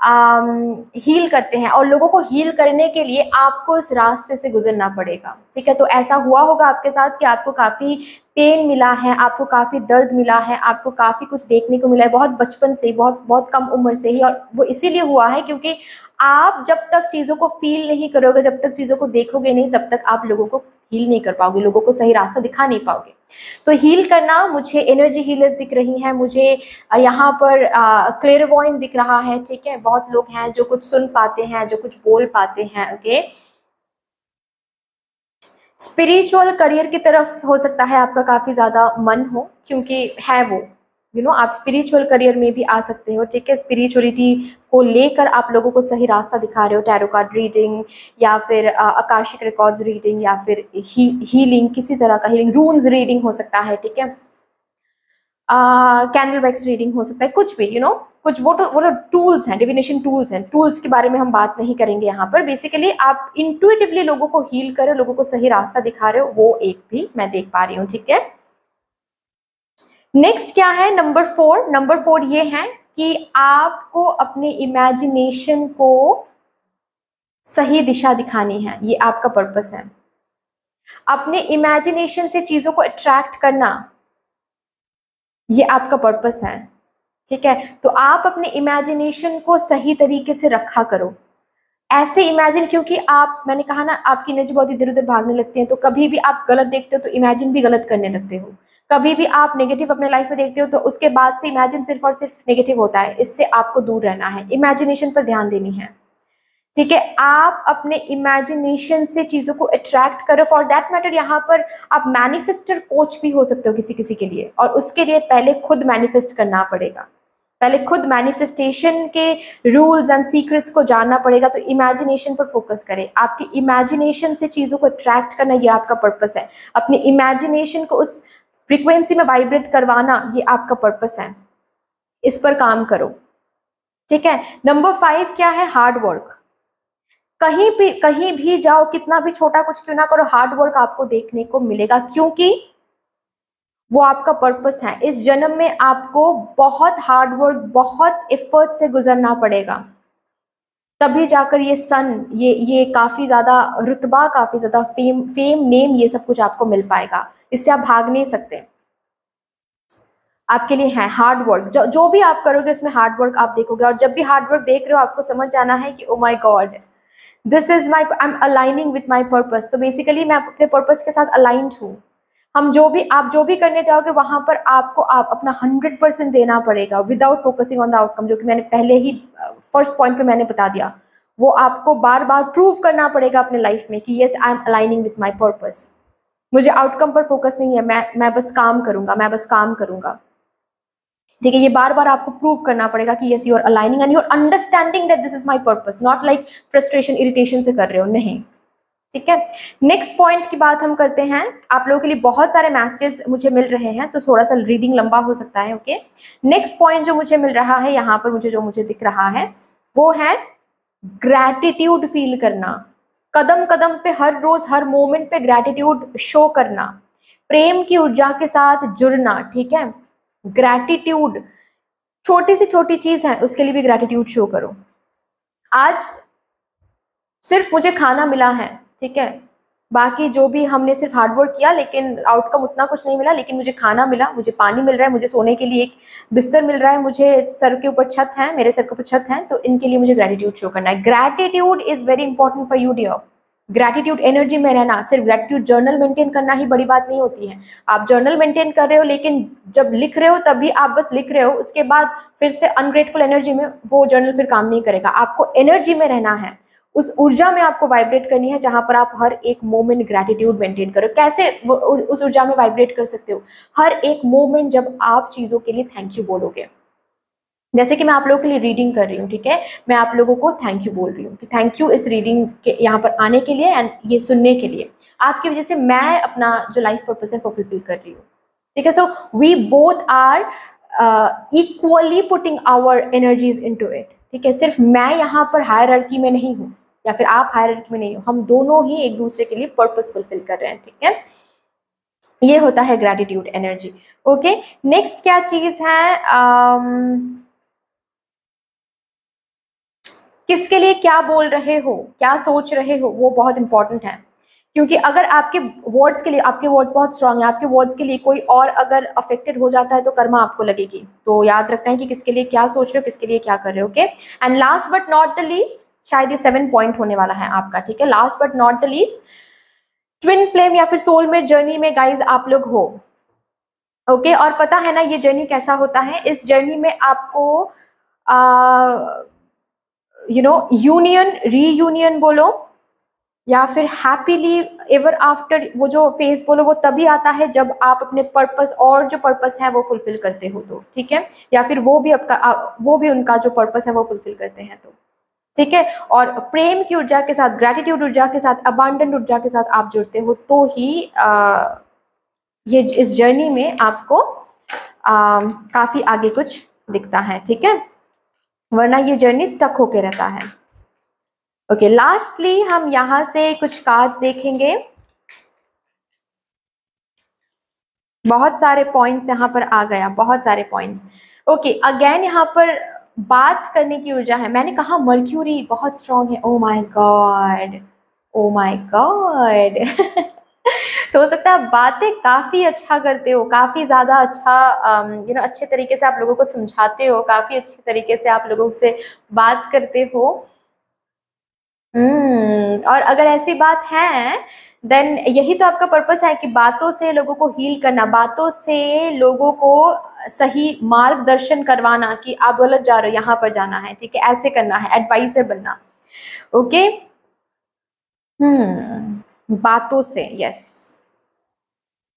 Speaker 1: हील करते हैं, और लोगों को हील करने के लिए आपको इस रास्ते से गुजरना पड़ेगा। ठीक है, तो ऐसा हुआ होगा आपके साथ कि आपको काफ़ी पेन मिला है, आपको काफ़ी दर्द मिला है, आपको काफ़ी कुछ देखने को मिला है, बहुत बचपन से, बहुत बहुत कम उम्र से ही। और वो इसीलिए हुआ है क्योंकि आप जब तक चीज़ों को फील नहीं करोगे, जब तक चीज़ों को देखोगे नहीं, तब तक आप लोगों को हील नहीं कर पाओगे, लोगों को सही रास्ता दिखा नहीं पाओगे। तो हील करना, मुझे एनर्जी हीलर्स दिख रही हैं, मुझे यहाँ पर क्लेयरवॉयंट दिख रहा है। ठीक है, बहुत लोग हैं जो कुछ सुन पाते हैं, जो कुछ बोल पाते हैं। ओके, स्पिरिचुअल करियर की तरफ हो सकता है आपका काफ़ी ज़्यादा मन हो, क्योंकि है वो, आप स्पिरिचुअल करियर में भी आ सकते हो। ठीक है, स्पिरिचुअलिटी को लेकर आप लोगों को सही रास्ता दिखा रहे हो, टैरो कार्ड रीडिंग, या फिर आकाशिक रिकॉर्ड्स रीडिंग, या फिर हीलिंग, किसी तरह का हीलिंग, रून्स रीडिंग हो सकता है। ठीक है, कैंडल वैक्स रीडिंग हो सकता है, कुछ भी, कुछ वो तो टूल्स हैं, डिविनेशन टूल्स हैं। टूल्स के बारे में हम बात नहीं करेंगे यहाँ पर। बेसिकली आप इंट्यूटिवली लोगों को हील कर रहे हो, लोगों को सही रास्ता दिखा रहे हो, वो एक भी मैं देख पा रही हूँ। ठीक है, नेक्स्ट क्या है, नंबर 4। नंबर 4 ये है कि आपको अपने इमेजिनेशन को सही दिशा दिखानी है, ये आपका पर्पस है। अपने इमेजिनेशन से चीजों को अट्रैक्ट करना, ये आपका पर्पस है, ठीक है। तो आप अपने इमेजिनेशन को सही तरीके से रखा करो, ऐसे इमेजिन, क्योंकि आप, मैंने कहा ना, आपकी एनर्जी बहुत इधर उधर भागने लगती है, तो कभी भी आप गलत देखते हो तो इमेजिन भी गलत करने लगते हो। कभी भी आप नेगेटिव अपने लाइफ में देखते हो तो उसके बाद से इमेजिन सिर्फ और सिर्फ नेगेटिव होता है। इससे आपको दूर रहना है, इमेजिनेशन पर ध्यान देनी है, ठीक है। आप अपने इमेजिनेशन से चीजों को अट्रैक्ट करो। फॉर दैट मैटर यहाँ पर आप मैनिफेस्टर कोच भी हो सकते हो किसी किसी के लिए, और उसके लिए पहले खुद मैनिफेस्ट करना पड़ेगा, पहले खुद मैनिफेस्टेशन के रूल्स एंड सीक्रेट्स को जानना पड़ेगा। तो इमेजिनेशन पर फोकस करें, आपकी इमेजिनेशन से चीजों को अट्रैक्ट करना, ये आपका पर्पस है। अपनी इमेजिनेशन को उस फ्रीक्वेंसी में वाइब्रेट करवाना, ये आपका पर्पस है, इस पर काम करो, ठीक है। नंबर 5 क्या है, हार्ड वर्क। कहीं भी जाओ, कितना भी छोटा कुछ क्यों ना करो, हार्ड वर्क आपको देखने को मिलेगा, क्योंकि वो आपका पर्पस है। इस जन्म में आपको बहुत हार्ड वर्क, बहुत एफर्ट से गुजरना पड़ेगा, तभी जाकर ये सन, ये काफी ज्यादा रुतबा, काफी ज्यादा फेम नेम, ये सब कुछ आपको मिल पाएगा। इससे आप भाग नहीं सकते, आपके लिए है हार्ड वर्क। जो भी आप करोगे उसमें हार्ड वर्क आप देखोगे, और जब भी हार्ड वर्क देख रहे हो आपको समझ जाना है कि ओ my God, this is my, I am aligning with my purpose. तो बेसिकली मैं अपने पर्पस के साथ अलाइंड हूँ। आप जो भी करने जाओगे वहां पर आपको अपना 100% देना पड़ेगा, without focusing on the outcome, जो कि मैंने पहले ही फर्स्ट पॉइंट पे मैंने बता दिया। वो आपको बार बार प्रूव करना पड़ेगा अपने लाइफ में कि yes, I am aligning with my purpose. मुझे आउटकम पर फोकस नहीं है, मैं बस काम करूंगा, मैं बस काम करूंगा, ठीक है। ये बार बार आपको प्रूव करना पड़ेगा कि yes, you are aligning and you are understanding that this is my purpose, not like frustration, irritation से कर रहे हो, नहीं, ठीक है। नेक्स्ट पॉइंट की बात हम करते हैं। आप लोगों के लिए बहुत सारे मैसेजेस मुझे मिल रहे हैं, तो थोड़ा सा रीडिंग लंबा हो सकता है, ओके। नेक्स्ट पॉइंट जो मुझे मिल रहा है यहाँ पर, मुझे दिख रहा है, वो है ग्रैटिट्यूड फील करना। कदम कदम पे, हर रोज, हर मोमेंट पे ग्रैटिट्यूड शो करना, प्रेम की ऊर्जा के साथ जुड़ना, ठीक है। ग्रैटिट्यूड, छोटी से छोटी चीज है उसके लिए भी ग्रैटिट्यूड शो करो। आज सिर्फ मुझे खाना मिला है, ठीक है, बाकी जो भी हमने सिर्फ हार्डवर्क किया लेकिन आउटकम उतना कुछ नहीं मिला, लेकिन मुझे खाना मिला, मुझे पानी मिल रहा है, मुझे सोने के लिए एक बिस्तर मिल रहा है, मुझे सर के ऊपर छत है, मेरे सर के ऊपर छत है, तो इनके लिए मुझे ग्रैटिट्यूड शो करना है। Gratitude is very important for you dear. Gratitude energy में रहना, सिर्फ ग्रैटिट्यूड जर्नल मेंटेन करना ही बड़ी बात नहीं होती है। आप जर्नल मेंटेन कर रहे हो, लेकिन जब लिख रहे हो तभी आप बस लिख रहे हो, उसके बाद फिर से अनग्रेटफुल एनर्जी में वो जर्नल फिर काम नहीं करेगा। आपको एनर्जी में रहना है, उस ऊर्जा में आपको वाइब्रेट करनी है जहां पर आप हर एक मोमेंट ग्रैटिट्यूड मेंटेन करो। कैसे उस ऊर्जा में वाइब्रेट कर सकते हो? हर एक मोमेंट जब आप चीजों के लिए थैंक यू बोलोगे, जैसे कि मैं आप लोगों के लिए रीडिंग कर रही हूँ, ठीक है, मैं आप लोगों को थैंक यू बोल रही हूँ कि थैंक यू इस रीडिंग के यहाँ पर आने के लिए एंड ये सुनने के लिए। आपकी वजह से मैं अपना जो लाइफ पर्पस है वो फुलफिल कर रही हूँ, ठीक है। So we both are equally putting our energies into it, ठीक है। सिर्फ मैं यहाँ पर हायरार्की में नहीं हूँ या फिर आप हायरार्की में नहीं हो, हम दोनों ही एक दूसरे के लिए पर्पस फुलफिल कर रहे हैं, ठीक है। ये होता है ग्रैटिट्यूड एनर्जी, ओके। नेक्स्ट क्या चीज है, किसके लिए क्या बोल रहे हो, क्या सोच रहे हो, वो बहुत इंपॉर्टेंट है। क्योंकि अगर आपके वर्ड्स के लिए, आपके वर्ड्स बहुत स्ट्रांग है, आपके वर्ड्स के लिए कोई और अगर अफेक्टेड हो जाता है तो कर्मा आपको लगेगी। तो याद रखना है कि किसके लिए क्या सोच रहे हो, किसके लिए क्या कर रहे हो, okay. And last but not the least, शायद ये 7 पॉइंट होने वाला है आपका, ठीक है। Last but not the least, twin flame या फिर सोलमेट जर्नी में गाइज आप लोग हो, ओके। और पता है ना ये जर्नी कैसा होता है? इस जर्नी में आपको यूनियन, रीयूनियन बोलो या फिर हैप्पीली एवर आफ्टर, वो जो फेज बोलो, वो तभी आता है जब आप अपने पर्पस, और जो पर्पस है वो फुलफिल करते हो, तो ठीक है। या फिर वो भी उनका जो पर्पस है वो फुलफिल करते हैं, तो ठीक है। और प्रेम की ऊर्जा के साथ, ग्रैटिट्यूड ऊर्जा के साथ, अबांडन ऊर्जा के साथ आप जुड़ते हो, तो ही ये इस जर्नी में आपको काफी आगे कुछ दिखता है, ठीक है, वरना ये जर्नी स्टक होके रहता है, ओके। लास्टली हम यहां से कुछ कार्ड्स देखेंगे। बहुत सारे पॉइंट्स यहाँ पर आ गया, बहुत सारे पॉइंट्स। ओके, अगेन यहाँ पर बात करने की ऊर्जा है। मैंने कहा मर्क्यूरी बहुत स्ट्रांग है। Oh my God, oh my God. तो हो सकता है बातें काफी अच्छा करते हो, काफी ज्यादा अच्छा अच्छे तरीके से आप लोगों को समझाते हो, काफी अच्छे तरीके से आप लोगों से बात करते हो। और अगर ऐसी बात है देन यही तो आपका पर्पस है कि बातों से लोगों को हील करना, बातों से लोगों को सही मार्गदर्शन करवाना कि आप गलत जा रहे हो, यहाँ पर जाना है, ठीक है, ऐसे करना है, एडवाइजर बनना। ओके, बातों से, यस।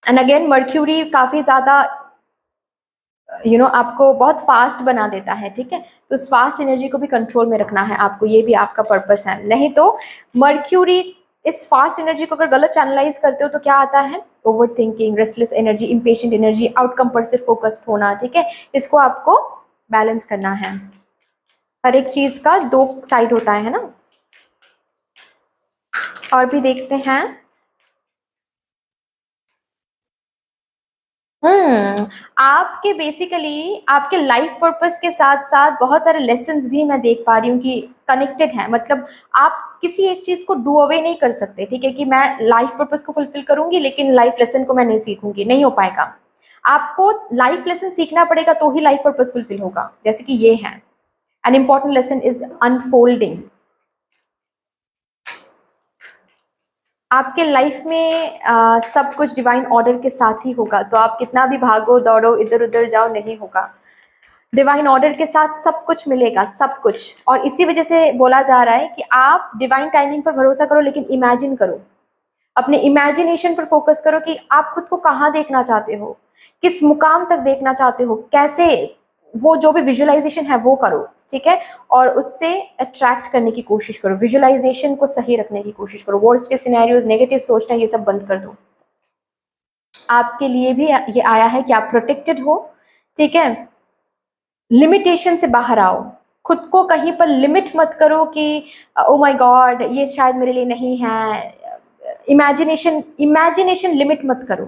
Speaker 1: एंड अगेन मर्क्यूरी काफी ज्यादा आपको बहुत फास्ट बना देता है, ठीक है। तो उस फास्ट एनर्जी को भी कंट्रोल में रखना है आपको, ये भी आपका पर्पस है। नहीं तो मर्क्यूरी इस फास्ट एनर्जी को अगर गलत चैनलाइज करते हो तो क्या आता है, over thinking, restless energy, impatient energy, outcome पर सिर्फ फोकस्ड होना, ठीक है। इसको आपको बैलेंस करना है। हर एक चीज का दो साइड होता है ना। और भी देखते हैं। आपके बेसिकली आपके लाइफ पर्पस के साथ साथ बहुत सारे लेसन्स भी मैं देख पा रही हूँ कि कनेक्टेड है। मतलब आप किसी एक चीज को डू अवे नहीं कर सकते, ठीक है, कि मैं लाइफ पर्पस को फुलफिल करूंगी लेकिन लाइफ लेसन को मैं नहीं सीखूंगी, नहीं हो पाएगा। आपको लाइफ लेसन सीखना पड़ेगा तो ही लाइफ पर्पस फुलफिल होगा। जैसे कि ये है, an important lesson is unfolding. आपके लाइफ में सब कुछ डिवाइन ऑर्डर के साथ ही होगा, तो आप कितना भी भागो दौड़ो इधर उधर जाओ, नहीं होगा। डिवाइन ऑर्डर के साथ सब कुछ मिलेगा, सब कुछ। और इसी वजह से बोला जा रहा है कि आप डिवाइन टाइमिंग पर भरोसा करो, लेकिन इमेजिन करो, अपने इमेजिनेशन पर फोकस करो कि आप खुद को कहाँ देखना चाहते हो, किस मुकाम तक देखना चाहते हो, कैसे, वो जो भी विजुअलाइजेशन है वो करो, ठीक है। और उससे अट्रैक्ट करने की कोशिश करो, विजुअलाइजेशन को सही रखने की कोशिश करो। वर्स्ट के सिनेरियोज, नेगेटिव सोचना, ये सब बंद कर दो। आपके लिए भी ये आया है कि आप प्रोटेक्टेड हो, ठीक है। लिमिटेशन से बाहर आओ, खुद को कहीं पर लिमिट मत करो कि ओ माय गॉड ये शायद मेरे लिए नहीं है। इमेजिनेशन इमेजिनेशन लिमिट मत करो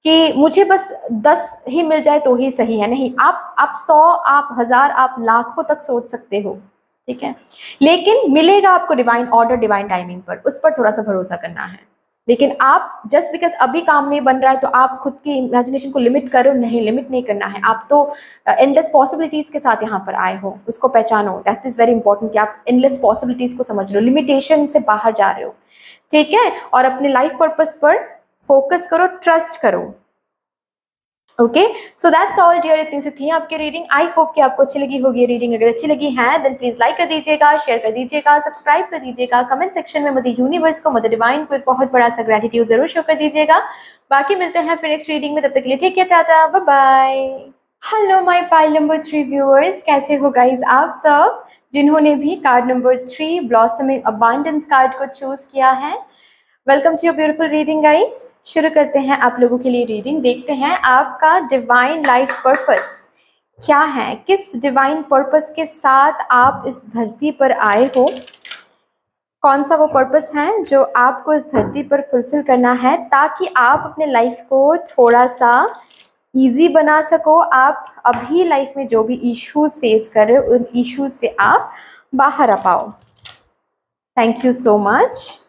Speaker 1: कि मुझे बस 10 ही मिल जाए तो ही सही है। नहीं, आप 100, आप 1000, आप लाखों तक सोच सकते हो, ठीक है। लेकिन मिलेगा आपको डिवाइन ऑर्डर, डिवाइन टाइमिंग पर, उस पर थोड़ा सा भरोसा करना है। लेकिन आप जस्ट बिकॉज अभी काम नहीं बन रहा है तो आप खुद की इमेजिनेशन को लिमिट करो, नहीं, लिमिट नहीं करना है। आप तो एंडलेस पॉसिबिलिटीज के साथ यहाँ पर आए हो, उसको पहचानो। दैट इज वेरी इंपॉर्टेंट कि आप एंडलेस पॉसिबिलिटीज को समझ रहे हो, लिमिटेशन से बाहर जा रहे हो, ठीक है। और अपने लाइफ पर्पस पर फोकस करो, ट्रस्ट करो। Okay, so that's all dear. इतनी सी थी आपकी रीडिंग। आई होप कि आपको अच्छी लगी होगी रीडिंग। अगर अच्छी लगी है देन प्लीज लाइक कर दीजिएगा, शेयर कर दीजिएगा, सब्सक्राइब कर दीजिएगा। कमेंट सेक्शन में मदर यूनिवर्स को, मदर डिवाइन को एक बहुत बड़ा सा ग्रेटिट्यूड जरूर शो कर दीजिएगा। बाकी मिलते हैं फिर नेक्स्ट रीडिंग में, तब तक के लिए ठीक है, tata, bye bye. Hello my pile number 3 viewers, कैसे हो गाइज आप सब, जिन्होंने भी card number 3 blossoming abundance card को चूज किया है। Welcome to your beautiful reading guys. शुरू करते हैं आप लोगों के लिए रीडिंग। देखते हैं आपका डिवाइन लाइफ पर्पस क्या है, किस डिवाइन पर्पस के साथ आप इस धरती पर आए हो, कौन सा वो पर्पस है जो आपको इस धरती पर फुलफिल करना है, ताकि आप अपने लाइफ को थोड़ा सा इजी बना सको। आप अभी लाइफ में जो भी इश्यूज फेस कर रहे हो उन इश्यूज से आप बाहर आ पाओ। Thank you so much.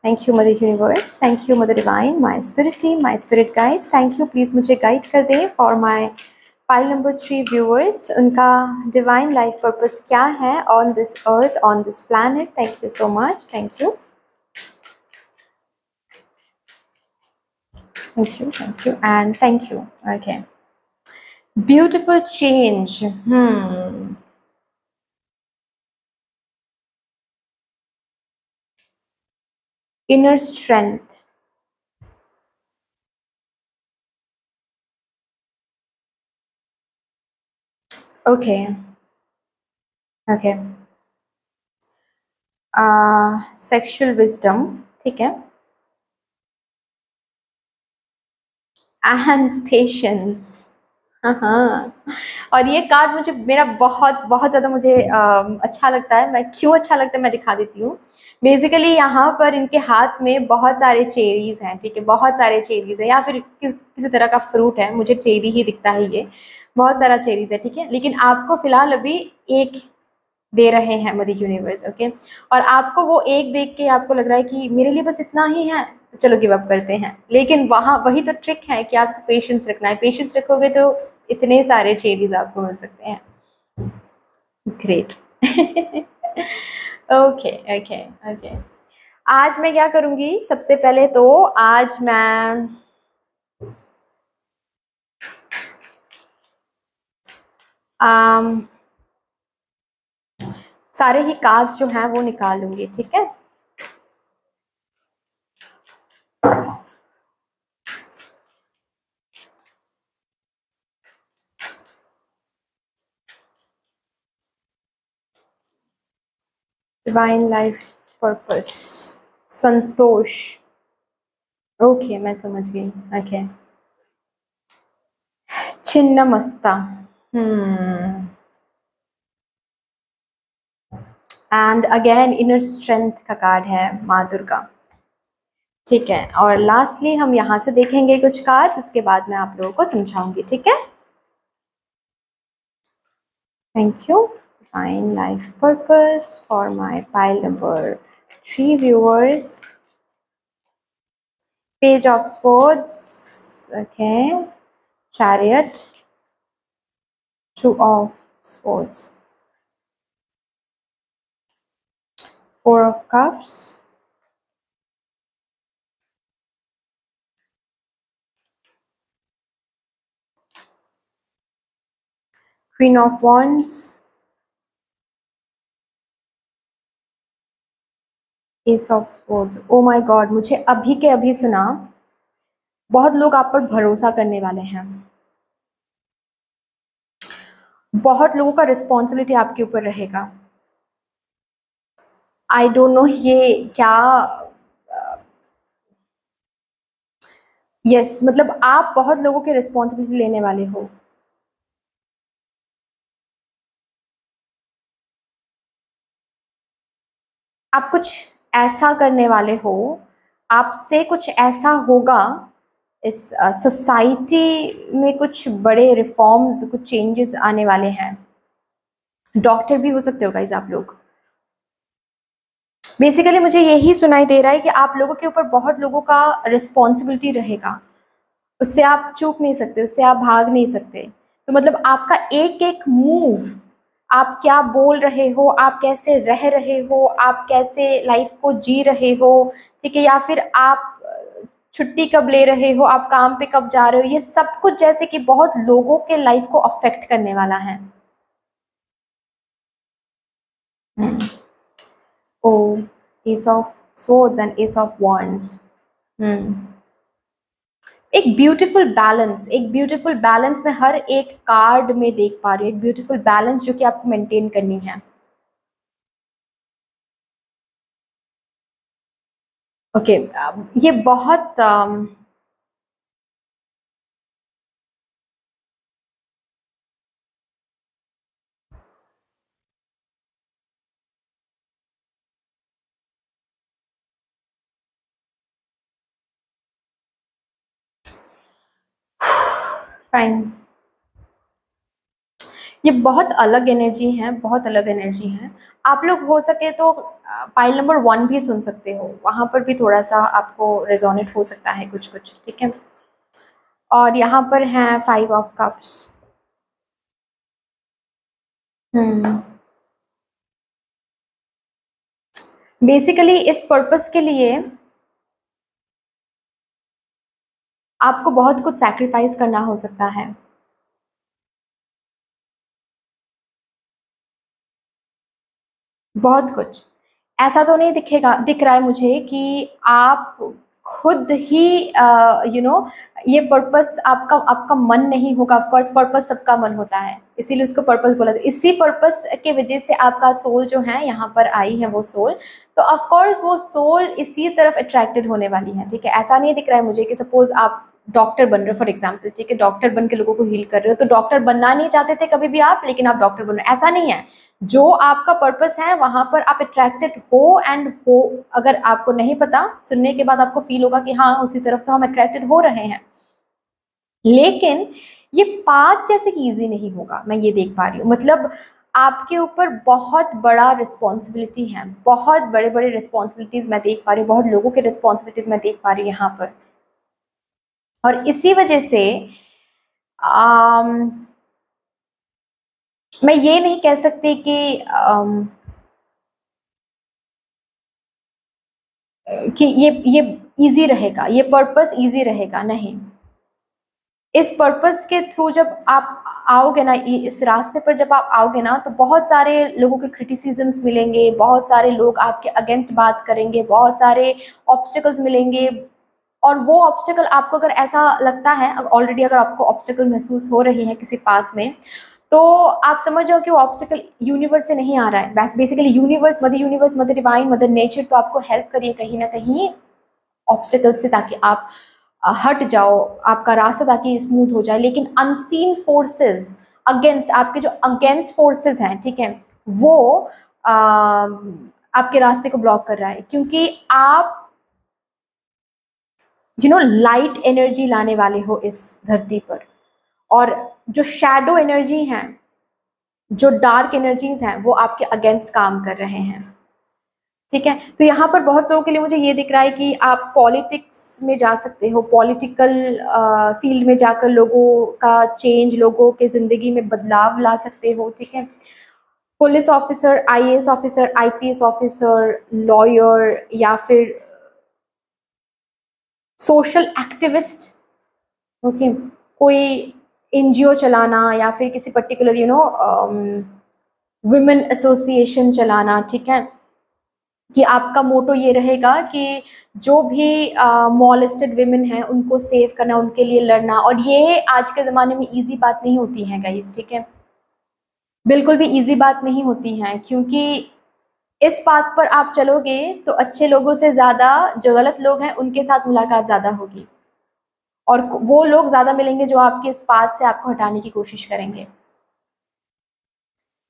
Speaker 1: Thank you mother universe, thank you mother divine, my spirit team, my spirit guides, thank you. Please मुझे गाइड कर दें for my pile number 3 viewers, उनका डिवाइन लाइफ पर्पस क्या है on this earth, on this planet. Thank you so much, thank you, thank you and thank you. Okay, beautiful change. inner strength. Okay, okay. Sexual wisdom, ठीक है, and patience. हाँ हाँ। और ये card मुझे मेरा बहुत बहुत ज़्यादा मुझे अच्छा लगता है। मैं क्यों अच्छा लगता है मैं दिखा देती हूँ। बेसिकली यहाँ पर इनके हाथ में बहुत सारे चेरीज़ हैं, ठीक है, बहुत सारे चेरीज़ हैं, या फिर किसी तरह का फ्रूट है, मुझे चेरी ही दिखता है, ये बहुत सारा चेरीज़ है, ठीक है। लेकिन आपको फ़िलहाल अभी एक दे रहे हैं मदर यूनिवर्स, ओके। और आपको वो एक देख के आपको लग रहा है कि मेरे लिए बस इतना ही है, तो चलो गिव अप करते हैं। लेकिन वहाँ वही तो ट्रिक है कि आपको पेशेंस रखना है। पेशेंस रखोगे तो इतने सारे चेरीज आपको मिल सकते हैं। ग्रेट। Okay okay okay. आज मैं क्या करूँगी, सबसे पहले तो आज मैं सारे ही कार्ड्स जो हैं वो निकाल लूँगी, ठीक है। डिवाइन लाइफ पर्पस, संतोष, ओके मैं समझ गई, okay. Chhinnamasta, and again inner strength का कार्ड है, माँ दुर्गा, ठीक है। और लास्टली हम यहाँ से देखेंगे कुछ कार्ड्स, उसके बाद मैं आप लोगों को समझाऊंगी, ठीक है। Thank you. Divine life purpose for my pile number 3 viewers, page of swords, okay, chariot, 2 of swords, 4 of cups, Queen of Wands, Ace of Swords। O my God, मुझे अभी के अभी सुना, बहुत लोग आप पर भरोसा करने वाले हैं, बहुत लोगों का रिस्पॉन्सिबिलिटी आपके ऊपर रहेगा। आई डोंट नो ये क्या, यस मतलब आप बहुत लोगों की रिस्पॉन्सिबिलिटी लेने वाले हो। आप कुछ ऐसा करने वाले हो, आपसे कुछ ऐसा होगा, इस सोसाइटी में कुछ बड़े रिफॉर्म्स, कुछ चेंजेस आने वाले हैं। डॉक्टर भी हो सकते हो गाइस आप लोग। बेसिकली मुझे यही सुनाई दे रहा है कि आप लोगों के ऊपर बहुत लोगों का रिस्पॉन्सिबिलिटी रहेगा, उससे आप चूक नहीं सकते, उससे आप भाग नहीं सकते। तो मतलब आपका एक एक मूव, आप क्या बोल रहे हो, आप कैसे रह रहे हो, आप कैसे लाइफ को जी रहे हो, ठीक है, या फिर आप छुट्टी कब ले रहे हो, आप काम पे कब जा रहे हो, ये सब कुछ जैसे कि बहुत लोगों के लाइफ को अफेक्ट करने वाला है। Oh, ace of swords and ace of wands। एक ब्यूटीफुल बैलेंस, एक ब्यूटीफुल बैलेंस मैं हर एक कार्ड में देख पा रही हूँ, एक ब्यूटीफुल बैलेंस जो कि आपको मेंटेन करनी है। ओके, ये बहुत फाइन, ये बहुत अलग एनर्जी है, बहुत अलग एनर्जी है। आप लोग हो सके तो पाइल नंबर 1 भी सुन सकते हो, वहाँ पर भी थोड़ा सा आपको रेजोनेट हो सकता है कुछ कुछ, ठीक है। और यहाँ पर हैं 5 ऑफ कप्स। बेसिकली इस पर्पस के लिए आपको बहुत कुछ सैक्रिफाइस करना हो सकता है। बहुत कुछ ऐसा तो नहीं दिख रहा है मुझे कि आप खुद ही ये पर्पस आपका आपका मन नहीं होगा। ऑफ कोर्स पर्पस सबका मन होता है, इसीलिए उसको पर्पस बोला था। इसी पर्पस के वजह से आपका सोल जो है यहाँ पर आई है, वो सोल, तो ऑफ कोर्स वो सोल इसी तरफ अट्रैक्टेड होने वाली है, ठीक है। ऐसा नहीं दिख रहा है मुझे कि सपोज आप डॉक्टर बन रहे हो फॉर एग्जाम्पल, ठीक है, डॉक्टर बन के लोगों को हील कर रहे हो, तो डॉक्टर बनना नहीं चाहते थे कभी भी आप, लेकिन आप डॉक्टर बन रहे हो, ऐसा नहीं है। जो आपका पर्पस है वहां पर आप अट्रैक्टेड हो एंड हो। अगर आपको नहीं पता, सुनने के बाद आपको फील होगा कि हाँ उसी तरफ तो हम अट्रैक्टेड हो रहे हैं, लेकिन ये पाथ जैसे कि ईजी नहीं होगा, मैं ये देख पा रही हूँ। मतलब आपके ऊपर बहुत बड़ा रिस्पॉन्सिबिलिटी है, बहुत बड़े बड़े रिस्पॉन्सिबिलिटीज मैं देख पा रही हूँ, बहुत लोगों के रिस्पॉन्सिबिलिटीज मैं देख पा रही हूँ यहाँ पर। और इसी वजह से मैं ये नहीं कह सकती कि ये इजी रहेगा, ये पर्पस इजी रहेगा, नहीं। इस पर्पस के थ्रू जब आप आओगे ना, इस रास्ते पर जब आप आओगे ना, तो बहुत सारे लोगों के क्रिटिसिज्म्स मिलेंगे, बहुत सारे लोग आपके अगेंस्ट बात करेंगे, बहुत सारे ऑब्स्टिकल्स मिलेंगे। और वो ऑब्स्टिकल आपको अगर ऐसा लगता है, ऑलरेडी अगर आपको ऑब्स्टिकल महसूस हो रही है किसी पाथ में, तो आप समझ जाओ कि वो ऑब्स्टिकल यूनिवर्स से नहीं आ रहा है। Basically universe, mother divine, mother nature तो आपको हेल्प करिए कहीं ना कहीं ऑब्स्टिकल से, ताकि आप हट जाओ, आपका रास्ता ताकि स्मूथ हो जाए। लेकिन अनसीन फोर्सेस अगेंस्ट, आपके जो अगेंस्ट फोर्सेस हैं, ठीक है, वो आपके रास्ते को ब्लॉक कर रहा है, क्योंकि आप लाइट एनर्जी लाने वाले हो इस धरती पर। और जो शैडो एनर्जी हैं, जो डार्क एनर्जीज हैं, वो आपके अगेंस्ट काम कर रहे हैं, ठीक है। तो यहाँ पर बहुत लोगों के लिए मुझे ये दिख रहा है कि आप पॉलिटिक्स में जा सकते हो, पॉलिटिकल फील्ड में जाकर लोगों का चेंज, लोगों के ज़िंदगी में बदलाव ला सकते हो, ठीक है। Police officer, IAS officer, IPS officer, lawyer, या फिर सोशल एक्टिविस्ट, ओके, कोई एनजीओ चलाना, या फिर किसी पर्टिकुलर वुमेन एसोसिएशन चलाना, ठीक है, कि आपका मोटो ये रहेगा कि जो भी मॉलेस्टेड विमेन हैं उनको सेव करना, उनके लिए लड़ना। और ये आज के ज़माने में इजी बात नहीं होती है गाइस, ठीक है, बिल्कुल भी इजी बात नहीं होती है, क्योंकि इस बात पर आप चलोगे तो अच्छे लोगों से ज़्यादा जो गलत लोग हैं उनके साथ मुलाकात ज़्यादा होगी, और वो लोग ज़्यादा मिलेंगे जो आपके इस पाथ से आपको हटाने की कोशिश करेंगे।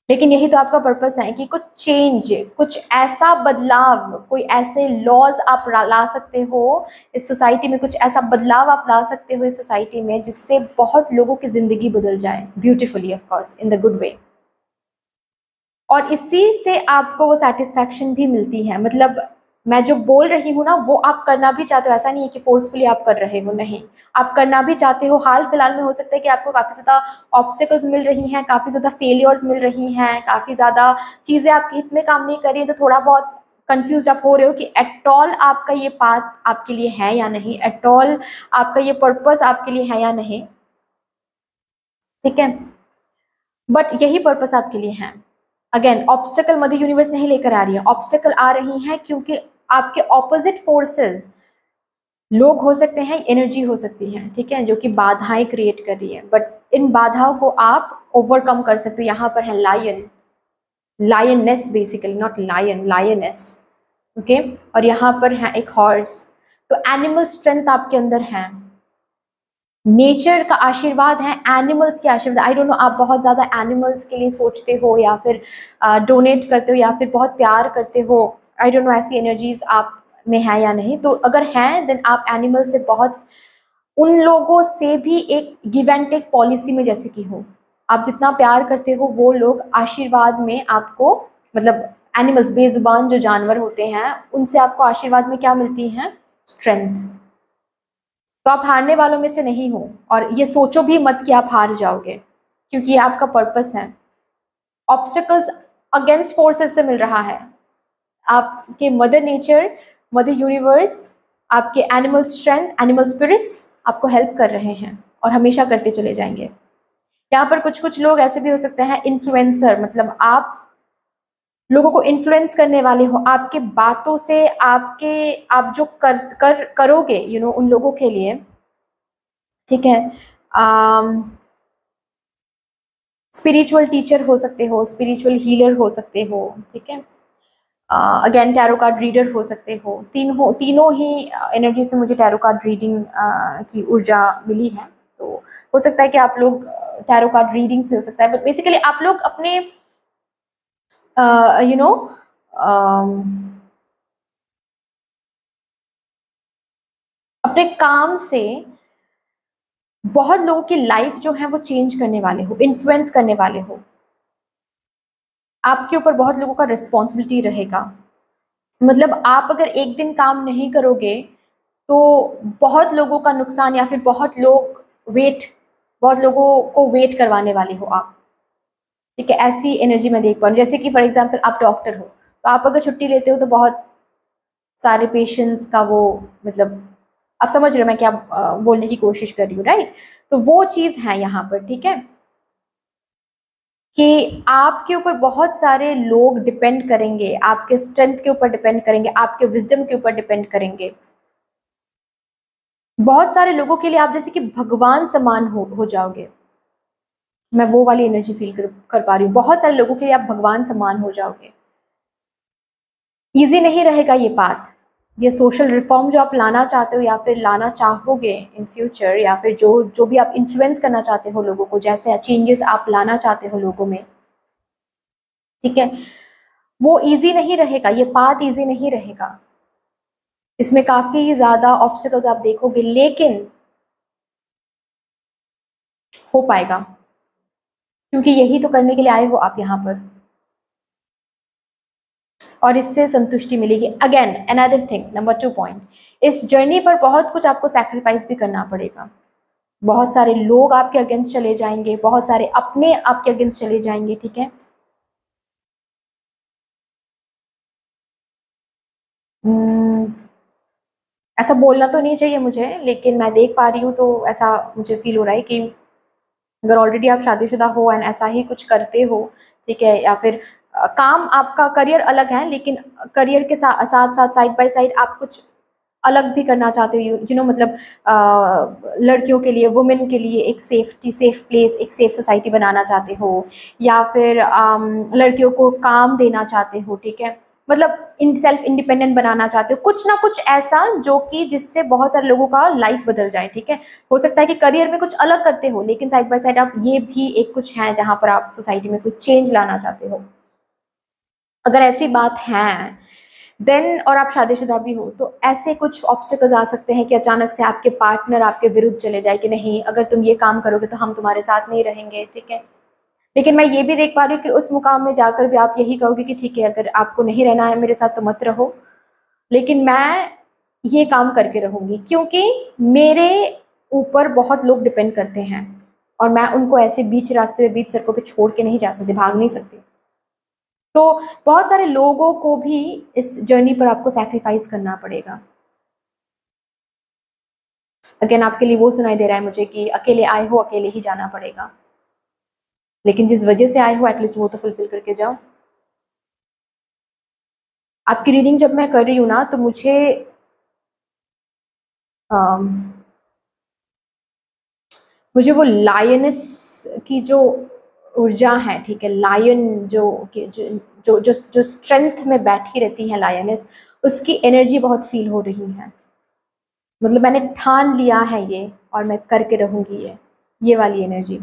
Speaker 1: लेकिन यही तो आपका पर्पस है कि कुछ चेंज, कुछ ऐसा बदलाव, कोई ऐसे लॉज आप ला सकते हो इस सोसाइटी में, कुछ ऐसा बदलाव आप ला सकते हो इस सोसाइटी में जिससे बहुत लोगों की ज़िंदगी बदल जाए, beautifully of course, in the good way. और इसी से आपको वो सेटिस्फैक्शन भी मिलती है। मतलब मैं जो बोल रही हूँ ना, वो आप करना भी चाहते हो, ऐसा नहीं है कि फोर्सफुली आप कर रहे हो, नहीं, आप करना भी चाहते हो। हाल फिलहाल में हो सकता है कि आपको काफ़ी ज़्यादा ऑब्स्टिकल्स मिल रही हैं, काफ़ी ज़्यादा फेलियर्स मिल रही हैं, काफ़ी ज़्यादा चीज़ें आपके हित में काम नहीं कर रही हैं, तो थोड़ा बहुत कंफ्यूज आप हो रहे हो कि एट ऑल आपका ये पाथ आपके लिए है या नहीं, एट ऑल आपका ये पर्पस आपके लिए है या नहीं, ठीक है। बट यही पर्पस आपके लिए है। अगेन, ऑब्स्टेकल मदर यूनिवर्स नहीं लेकर आ रही है, ऑब्स्टेकल आ रही हैं क्योंकि आपके ऑपोजिट फोर्सेस लोग हो सकते हैं, एनर्जी हो सकती है, ठीक है, जो कि बाधाएं क्रिएट कर रही है। बट इन बाधाओं को आप ओवरकम कर सकते हो। यहाँ पर है lion, lioness, basically not lion, lioness, okay. और यहाँ पर है एक हॉर्स। तो एनिमल स्ट्रेंथ आपके अंदर है, नेचर का आशीर्वाद है, एनिमल्स की आशीर्वाद। आई डोंट नो, आप बहुत ज़्यादा एनिमल्स के लिए सोचते हो, या फिर डोनेट करते हो, या फिर बहुत प्यार करते हो। आई डोंट नो ऐसी एनर्जीज आप में है या नहीं। तो अगर हैं, देन आप एनिमल से बहुत, उन लोगों से भी एक गिव एंड टेक पॉलिसी में जैसे कि हो, आप जितना प्यार करते हो वो लोग आशीर्वाद में आपको, मतलब एनिमल्स, बेजुबान जो जानवर होते हैं, उनसे आपको आशीर्वाद में क्या मिलती है? स्ट्रेंथ। तो आप हारने वालों में से नहीं हो, और ये सोचो भी मत कि आप हार जाओगे, क्योंकि ये आपका पर्पस है। ऑब्स्टिकल्स अगेंस्ट फोर्सेस से मिल रहा है, आपके मदर नेचर, मदर यूनिवर्स, आपके एनिमल स्ट्रेंथ, एनिमल स्पिरिट्स आपको हेल्प कर रहे हैं और हमेशा करते चले जाएंगे। यहाँ पर कुछ कुछ लोग ऐसे भी हो सकते हैं, इन्फ्लुएंसर, मतलब आप लोगों को इन्फ्लुएंस करने वाले हो, आपके बातों से, आप जो करोगे उन लोगों के लिए, ठीक है। स्पिरिचुअल टीचर हो सकते हो, स्पिरिचुअल हीलर हो सकते हो, ठीक है। अगेन टैरो कार्ड रीडर हो सकते हो, तीनों ही एनर्जी से मुझे टैरो कार्ड रीडिंग की ऊर्जा मिली है। तो हो सकता है कि आप लोग टैरो कार्ड रीडिंग से हो सकता है, बट बेसिकली आप लोग अपने यू नो अपने काम से बहुत लोगों की लाइफ जो है वो चेंज करने वाले हो, इन्फ्लुएंस करने वाले हो। आपके ऊपर बहुत लोगों का रिस्पॉन्सिबिलिटी रहेगा। मतलब आप अगर एक दिन काम नहीं करोगे तो बहुत लोगों का नुकसान, या फिर बहुत लोगों को वेट करवाने वाले हो आप। ठीक है, ऐसी एनर्जी मैं देख पा रही हूँ। जैसे कि फॉर एग्जांपल आप डॉक्टर हो, तो आप अगर छुट्टी लेते हो तो बहुत सारे पेशेंट्स का वो, मतलब आप समझ रहे हो मैं क्या बोलने की कोशिश कर रही हूँ, राइट? तो वो चीज़ है यहाँ पर, ठीक है, कि आपके ऊपर बहुत सारे लोग डिपेंड करेंगे, आपके स्ट्रेंथ के ऊपर डिपेंड करेंगे, आपके विजडम के ऊपर डिपेंड करेंगे। बहुत सारे लोगों के लिए आप जैसे कि भगवान समान हो जाओगे। मैं वो वाली एनर्जी फील कर पा रही हूँ। बहुत सारे लोगों के लिए आप भगवान समान हो जाओगे। ईजी नहीं रहेगा ये पाथ, ये सोशल रिफॉर्म जो आप लाना चाहते हो या फिर लाना चाहोगे इन फ्यूचर, या फिर जो भी आप इन्फ्लुएंस करना चाहते हो लोगों को, जैसे चेंजेस आप लाना चाहते हो लोगों में, ठीक है, वो इजी नहीं रहेगा, ये पाथ इजी नहीं रहेगा। इसमें काफी ज्यादा ऑब्स्टिकल्स आप देखोगे, लेकिन हो पाएगा, क्योंकि यही तो करने के लिए आए हो आप यहाँ पर, और इससे संतुष्टि मिलेगी। Again another thing, number 2 point, इस जर्नी पर बहुत कुछ आपको सैक्रिफाइस भी करना पड़ेगा। बहुत सारे लोग आपके अगेंस्ट चले जाएंगे, बहुत सारे अपने आपके अगेंस्ट चले जाएंगे, ठीक है। ऐसा बोलना तो नहीं चाहिए मुझे, लेकिन मैं देख पा रही हूँ तो ऐसा मुझे फील हो रहा है कि अगर ऑलरेडी आप शादीशुदा हो एंड ऐसा ही कुछ करते हो, ठीक है, या फिर काम आपका करियर अलग है, लेकिन करियर के साथ साथ साइड बाय साइड आप कुछ अलग भी करना चाहते हो, यू नो, मतलब लड़कियों के लिए, वुमेन के लिए एक सेफ प्लेस, एक सेफ सोसाइटी बनाना चाहते हो, या फिर लड़कियों को काम देना चाहते हो, ठीक है, मतलब इन सेल्फ इंडिपेंडेंट बनाना चाहते हो, कुछ ना कुछ ऐसा जो कि जिससे बहुत सारे लोगों का लाइफ बदल जाए, ठीक है। हो सकता है कि करियर में कुछ अलग करते हो, लेकिन साइड बाय साइड आप ये भी एक कुछ है जहाँ पर आप सोसाइटी में कुछ चेंज लाना चाहते हो। अगर ऐसी बात है देन, और आप शादीशुदा भी हो, तो ऐसे कुछ ऑब्स्टिकल्स आ सकते हैं कि अचानक से आपके पार्टनर आपके विरुद्ध चले जाए कि नहीं, अगर तुम ये काम करोगे तो हम तुम्हारे साथ नहीं रहेंगे, ठीक है। लेकिन मैं ये भी देख पा रही हूँ कि उस मुकाम में जाकर भी आप यही कहोगे कि ठीक है, अगर आपको नहीं रहना है मेरे साथ तो मत रहो, लेकिन मैं ये काम करके रहूंगी, क्योंकि मेरे ऊपर बहुत लोग डिपेंड करते हैं और मैं उनको ऐसे बीच रास्ते पे, बीच सड़कों पे छोड़ के नहीं जा सकती, भाग नहीं सकती। तो बहुत सारे लोगों को भी इस जर्नी पर आपको सैक्रिफाइस करना पड़ेगा। अगेन आपके लिए वो सुनाई दे रहा है मुझे कि अकेले आए हो, अकेले ही जाना पड़ेगा, लेकिन जिस वजह से आए हो एटलीस्ट वो तो फुलफिल करके जाओ। आपकी रीडिंग जब मैं कर रही हूँ ना, तो मुझे वो लायनस की जो ऊर्जा है, ठीक है, लायन जो जो जो जो स्ट्रेंथ में बैठी रहती है लायनस, उसकी एनर्जी बहुत फील हो रही है। मतलब मैंने ठान लिया है ये और मैं करके रहूंगी, ये वाली एनर्जी।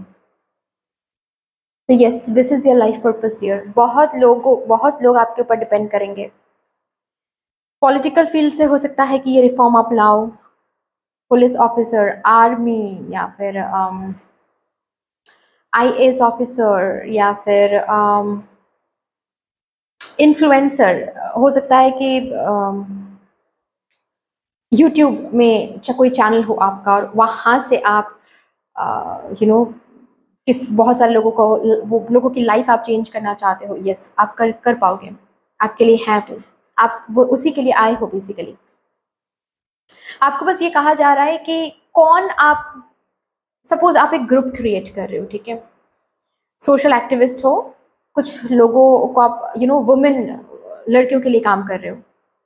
Speaker 1: तो yes, this is your life purpose dear. बहुत लोग आपके ऊपर डिपेंड करेंगे। पॉलिटिकल फील्ड से हो सकता है कि ये रिफॉर्म आप लाओ, पुलिस ऑफिसर, आर्मी, या फिर आईएएस ऑफिसर, या फिर इन्फ्लुएंसर। हो सकता है कि यूट्यूब में कोई चैनल हो आपका और वहाँ से आप यू नो किस बहुत सारे लोगों को, वो लोगों की लाइफ आप चेंज करना चाहते हो। यस, आप कर पाओगे, आपके लिए है वो, आप वो उसी के लिए आए हो बेसिकली। आपको बस ये कहा जा रहा है कि कौन आप, सपोज आप एक ग्रुप क्रिएट कर रहे हो, ठीक है, सोशल एक्टिविस्ट हो, कुछ लोगों को आप वुमेन, लड़कियों के लिए काम कर रहे हो,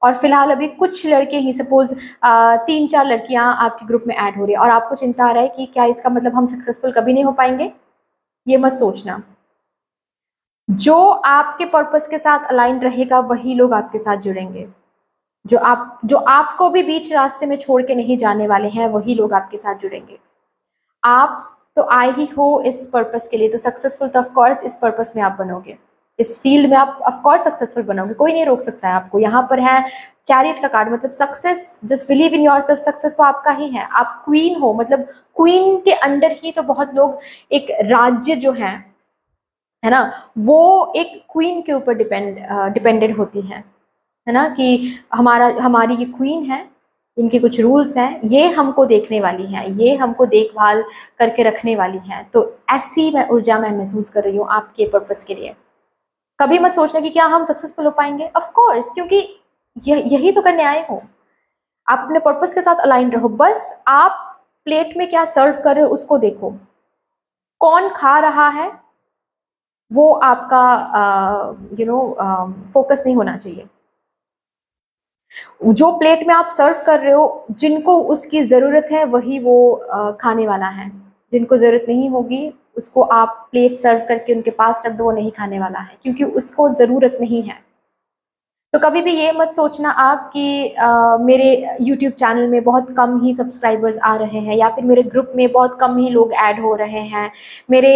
Speaker 1: और फिलहाल अभी कुछ लड़के ही, सपोज 3-4 लड़कियां आपके ग्रुप में ऐड हो रही है, और आपको चिंता आ रहा है कि क्या इसका मतलब हम सक्सेसफुल कभी नहीं हो पाएंगे। ये मत सोचना। जो आपके पर्पस के साथ अलाइन रहेगा वही लोग आपके साथ जुड़ेंगे। जो आपको भी बीच रास्ते में छोड़ के नहीं जाने वाले हैं वही लोग आपके साथ जुड़ेंगे। आप तो आए ही हो इस पर्पस के लिए, तो सक्सेसफुल तो ऑफ कोर्स इस पर्पस में आप बनोगे, इस फील्ड में आप ऑफ कोर्स सक्सेसफुल बनोगे, कोई नहीं रोक सकता है आपको। यहाँ पर है चैरियट का कार्ड, मतलब success, just believe in yourself, success तो आपका ही है। आप क्वीन हो, मतलब क्वीन के अंडर ही तो बहुत लोग, एक राज्य जो है ना, वो एक क्वीन के ऊपर डिपेंडेंट होती है ना, कि हमारी ये क्वीन है, इनके कुछ रूल्स हैं, ये हमको देखने वाली हैं, ये हमको देखभाल करके रखने वाली हैं। तो ऐसी मैं ऊर्जा मैं महसूस कर रही हूँ आपके पर्पस के लिए। कभी मत सोचना कि क्या हम सक्सेसफुल हो पाएंगे, ऑफ कोर्स, क्योंकि यही तो करने आए हो। आप अपने पर्पस के साथ अलाइन रहो, बस आप प्लेट में क्या सर्व कर रहे हो उसको देखो। कौन खा रहा है वो आपका फोकस नहीं होना चाहिए। जो प्लेट में आप सर्व कर रहे हो, जिनको उसकी ज़रूरत है वही वो खाने वाला है। जिनको ज़रूरत नहीं होगी उसको आप प्लेट सर्व करके उनके पास रख दो, वो नहीं खाने वाला है, क्योंकि उसको ज़रूरत नहीं है। तो कभी भी ये मत सोचना आप कि मेरे YouTube चैनल में बहुत कम ही सब्सक्राइबर्स आ रहे हैं, या फिर मेरे ग्रुप में बहुत कम ही लोग ऐड हो रहे हैं, मेरे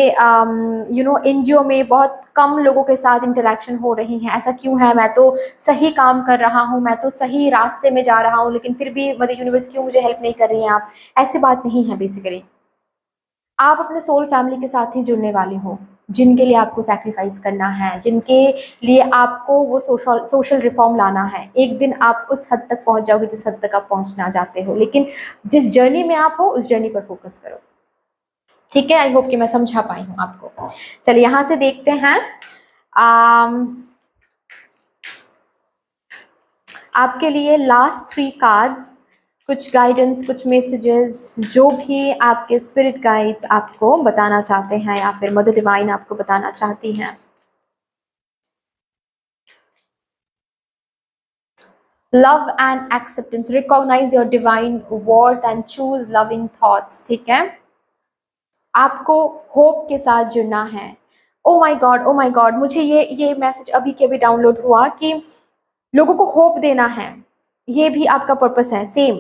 Speaker 1: NGO में बहुत कम लोगों के साथ इंटरेक्शन हो रही हैं। ऐसा क्यों है? मैं तो सही काम कर रहा हूँ, मैं तो सही रास्ते में जा रहा हूँ, लेकिन फिर भी मदर यूनिवर्स क्यों मुझे हेल्प नहीं कर रही हैं आप? ऐसी बात नहीं है। बेसिकली आप अपने सोल फैमिली के साथ ही जुड़ने वाले हो, जिनके लिए आपको सैक्रिफाइस करना है, जिनके लिए आपको वो सोशल रिफॉर्म लाना है। एक दिन आप उस हद तक पहुंच जाओगे जिस हद तक आप पहुंचना चाहते हो, लेकिन जिस जर्नी में आप हो उस जर्नी पर फोकस करो। ठीक है, आई होप कि मैं समझा पाई हूँ आपको। चलिए यहाँ से देखते हैं आपके लिए लास्ट 3 कार्ड्स, कुछ गाइडेंस, कुछ मैसेजेस, जो भी आपके स्पिरिट गाइड्स आपको बताना चाहते हैं या फिर मदर डिवाइन आपको बताना चाहती हैं। Love and acceptance, recognise your divine worth and choose loving thoughts. ठीक है, आपको होप के साथ जुड़ना है। Oh my God, oh my God, मुझे ये मैसेज अभी के अभी डाउनलोड हुआ कि लोगों को होप देना है। ये भी आपका पर्पस है, सेम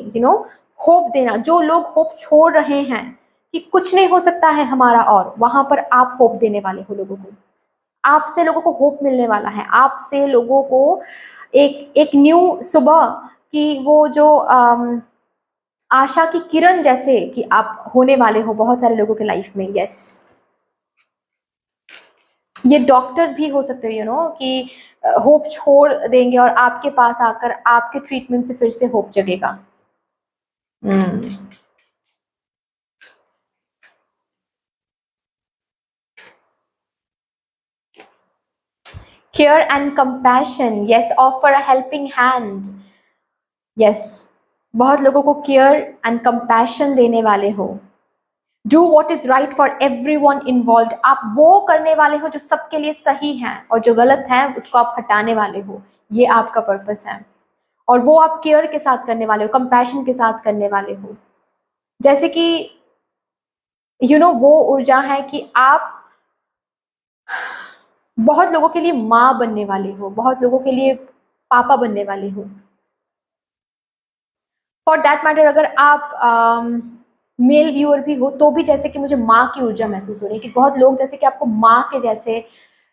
Speaker 1: होप देना। जो लोग होप छोड़ रहे हैं कि कुछ नहीं हो सकता है हमारा, और वहां पर आप होप देने वाले हो लोगों को। आपसे लोगों को होप मिलने वाला है, आपसे लोगों को एक न्यू सुबह की वो जो आशा की किरण जैसे कि आप होने वाले हो बहुत सारे लोगों के लाइफ में। यस, ये डॉक्टर भी हो सकते हो कि होप छोड़ देंगे और आपके पास आकर आपके ट्रीटमेंट से फिर से होप जगेगा। Care and compassion, yes, offer a helping hand. Yes, बहुत लोगों को केयर एंड कंपैशन देने वाले हो। Do what is right for everyone involve, आप वो करने वाले हो जो सबके लिए सही है, और जो गलत है उसको आप हटाने वाले हो। ये आपका पर्पस है, और वो आप केयर के साथ करने वाले हो, कंपैशन के साथ करने वाले हो। जैसे कि वो ऊर्जा है कि आप बहुत लोगों के लिए माँ बनने वाले हो, बहुत लोगों के लिए पापा बनने वाले हो। फॉर दैट मैटर, अगर आप मेल व्यूअर भी हो तो भी जैसे कि मुझे माँ की ऊर्जा महसूस हो रही है, कि बहुत लोग जैसे कि आपको माँ के जैसे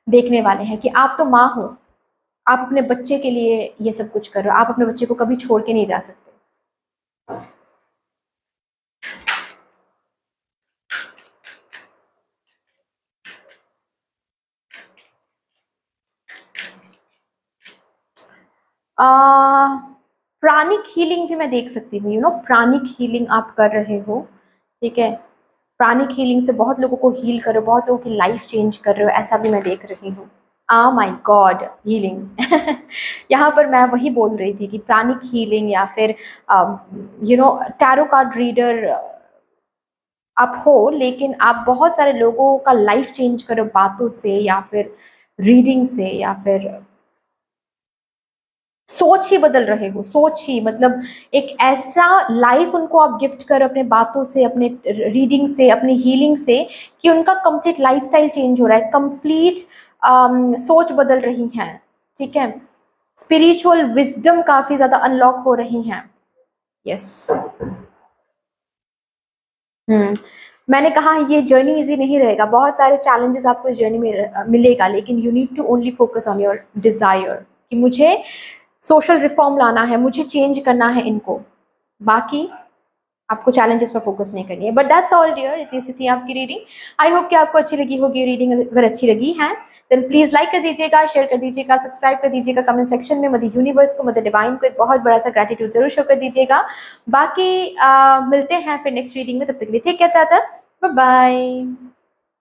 Speaker 1: देखने वाले हैं, कि आप तो माँ हो, आप अपने बच्चे के लिए ये सब कुछ कर रहे हो, आप अपने बच्चे को कभी छोड़ के नहीं जा सकते। प्राणिक हीलिंग भी मैं देख सकती हूँ, प्राणिक हीलिंग आप कर रहे हो। ठीक है, प्राणिक हीलिंग से बहुत लोगों को हील कर रहे हो, बहुत लोगों की लाइफ चेंज कर रहे हो, ऐसा भी मैं देख रही हूँ। माय गॉड, हीलिंग यहाँ पर मैं वही बोल रही थी कि प्राणिक हीलिंग या फिर टैरो कार्ड रीडर आप हो, लेकिन आप बहुत सारे लोगों का लाइफ चेंज करो बातों से या फिर रीडिंग से, या फिर सोच ही बदल रहे हो। सोच ही, मतलब एक ऐसा लाइफ उनको आप गिफ्ट करो अपने बातों से, अपने रीडिंग से, अपनी हीलिंग से, कि उनका कंप्लीट लाइफस्टाइल चेंज हो रहा है, कंप्लीट सोच बदल रही हैं, ठीक है, स्पिरिचुअल विजडम काफ़ी ज़्यादा अनलॉक हो रही हैं। यस मैंने कहा ये जर्नी इजी नहीं रहेगा, बहुत सारे चैलेंजेस आपको इस जर्नी में मिलेगा, लेकिन you need to only focus on your desire कि मुझे सोशल रिफॉर्म लाना है, मुझे चेंज करना है इनको, बाकी आपको चैलेंजेस पर फोकस नहीं करनी है। बट दैट्स ऑल डियर, इतनी सी थी आपकी रीडिंग। आई होप कि आपको अच्छी लगी होगी रीडिंग। अगर अच्छी लगी है देन प्लीज़ लाइक कर दीजिएगा, शेयर कर दीजिएगा, सब्सक्राइब कर दीजिएगा, कमेंट सेक्शन में मदर यूनिवर्स को, मदर डिवाइन को एक बहुत बड़ा सा ग्रैटिट्यूड जरूर शो कर दीजिएगा। बाकी मिलते हैं फिर नेक्स्ट रीडिंग में, तब तक के लिए take care, tata, bye bye.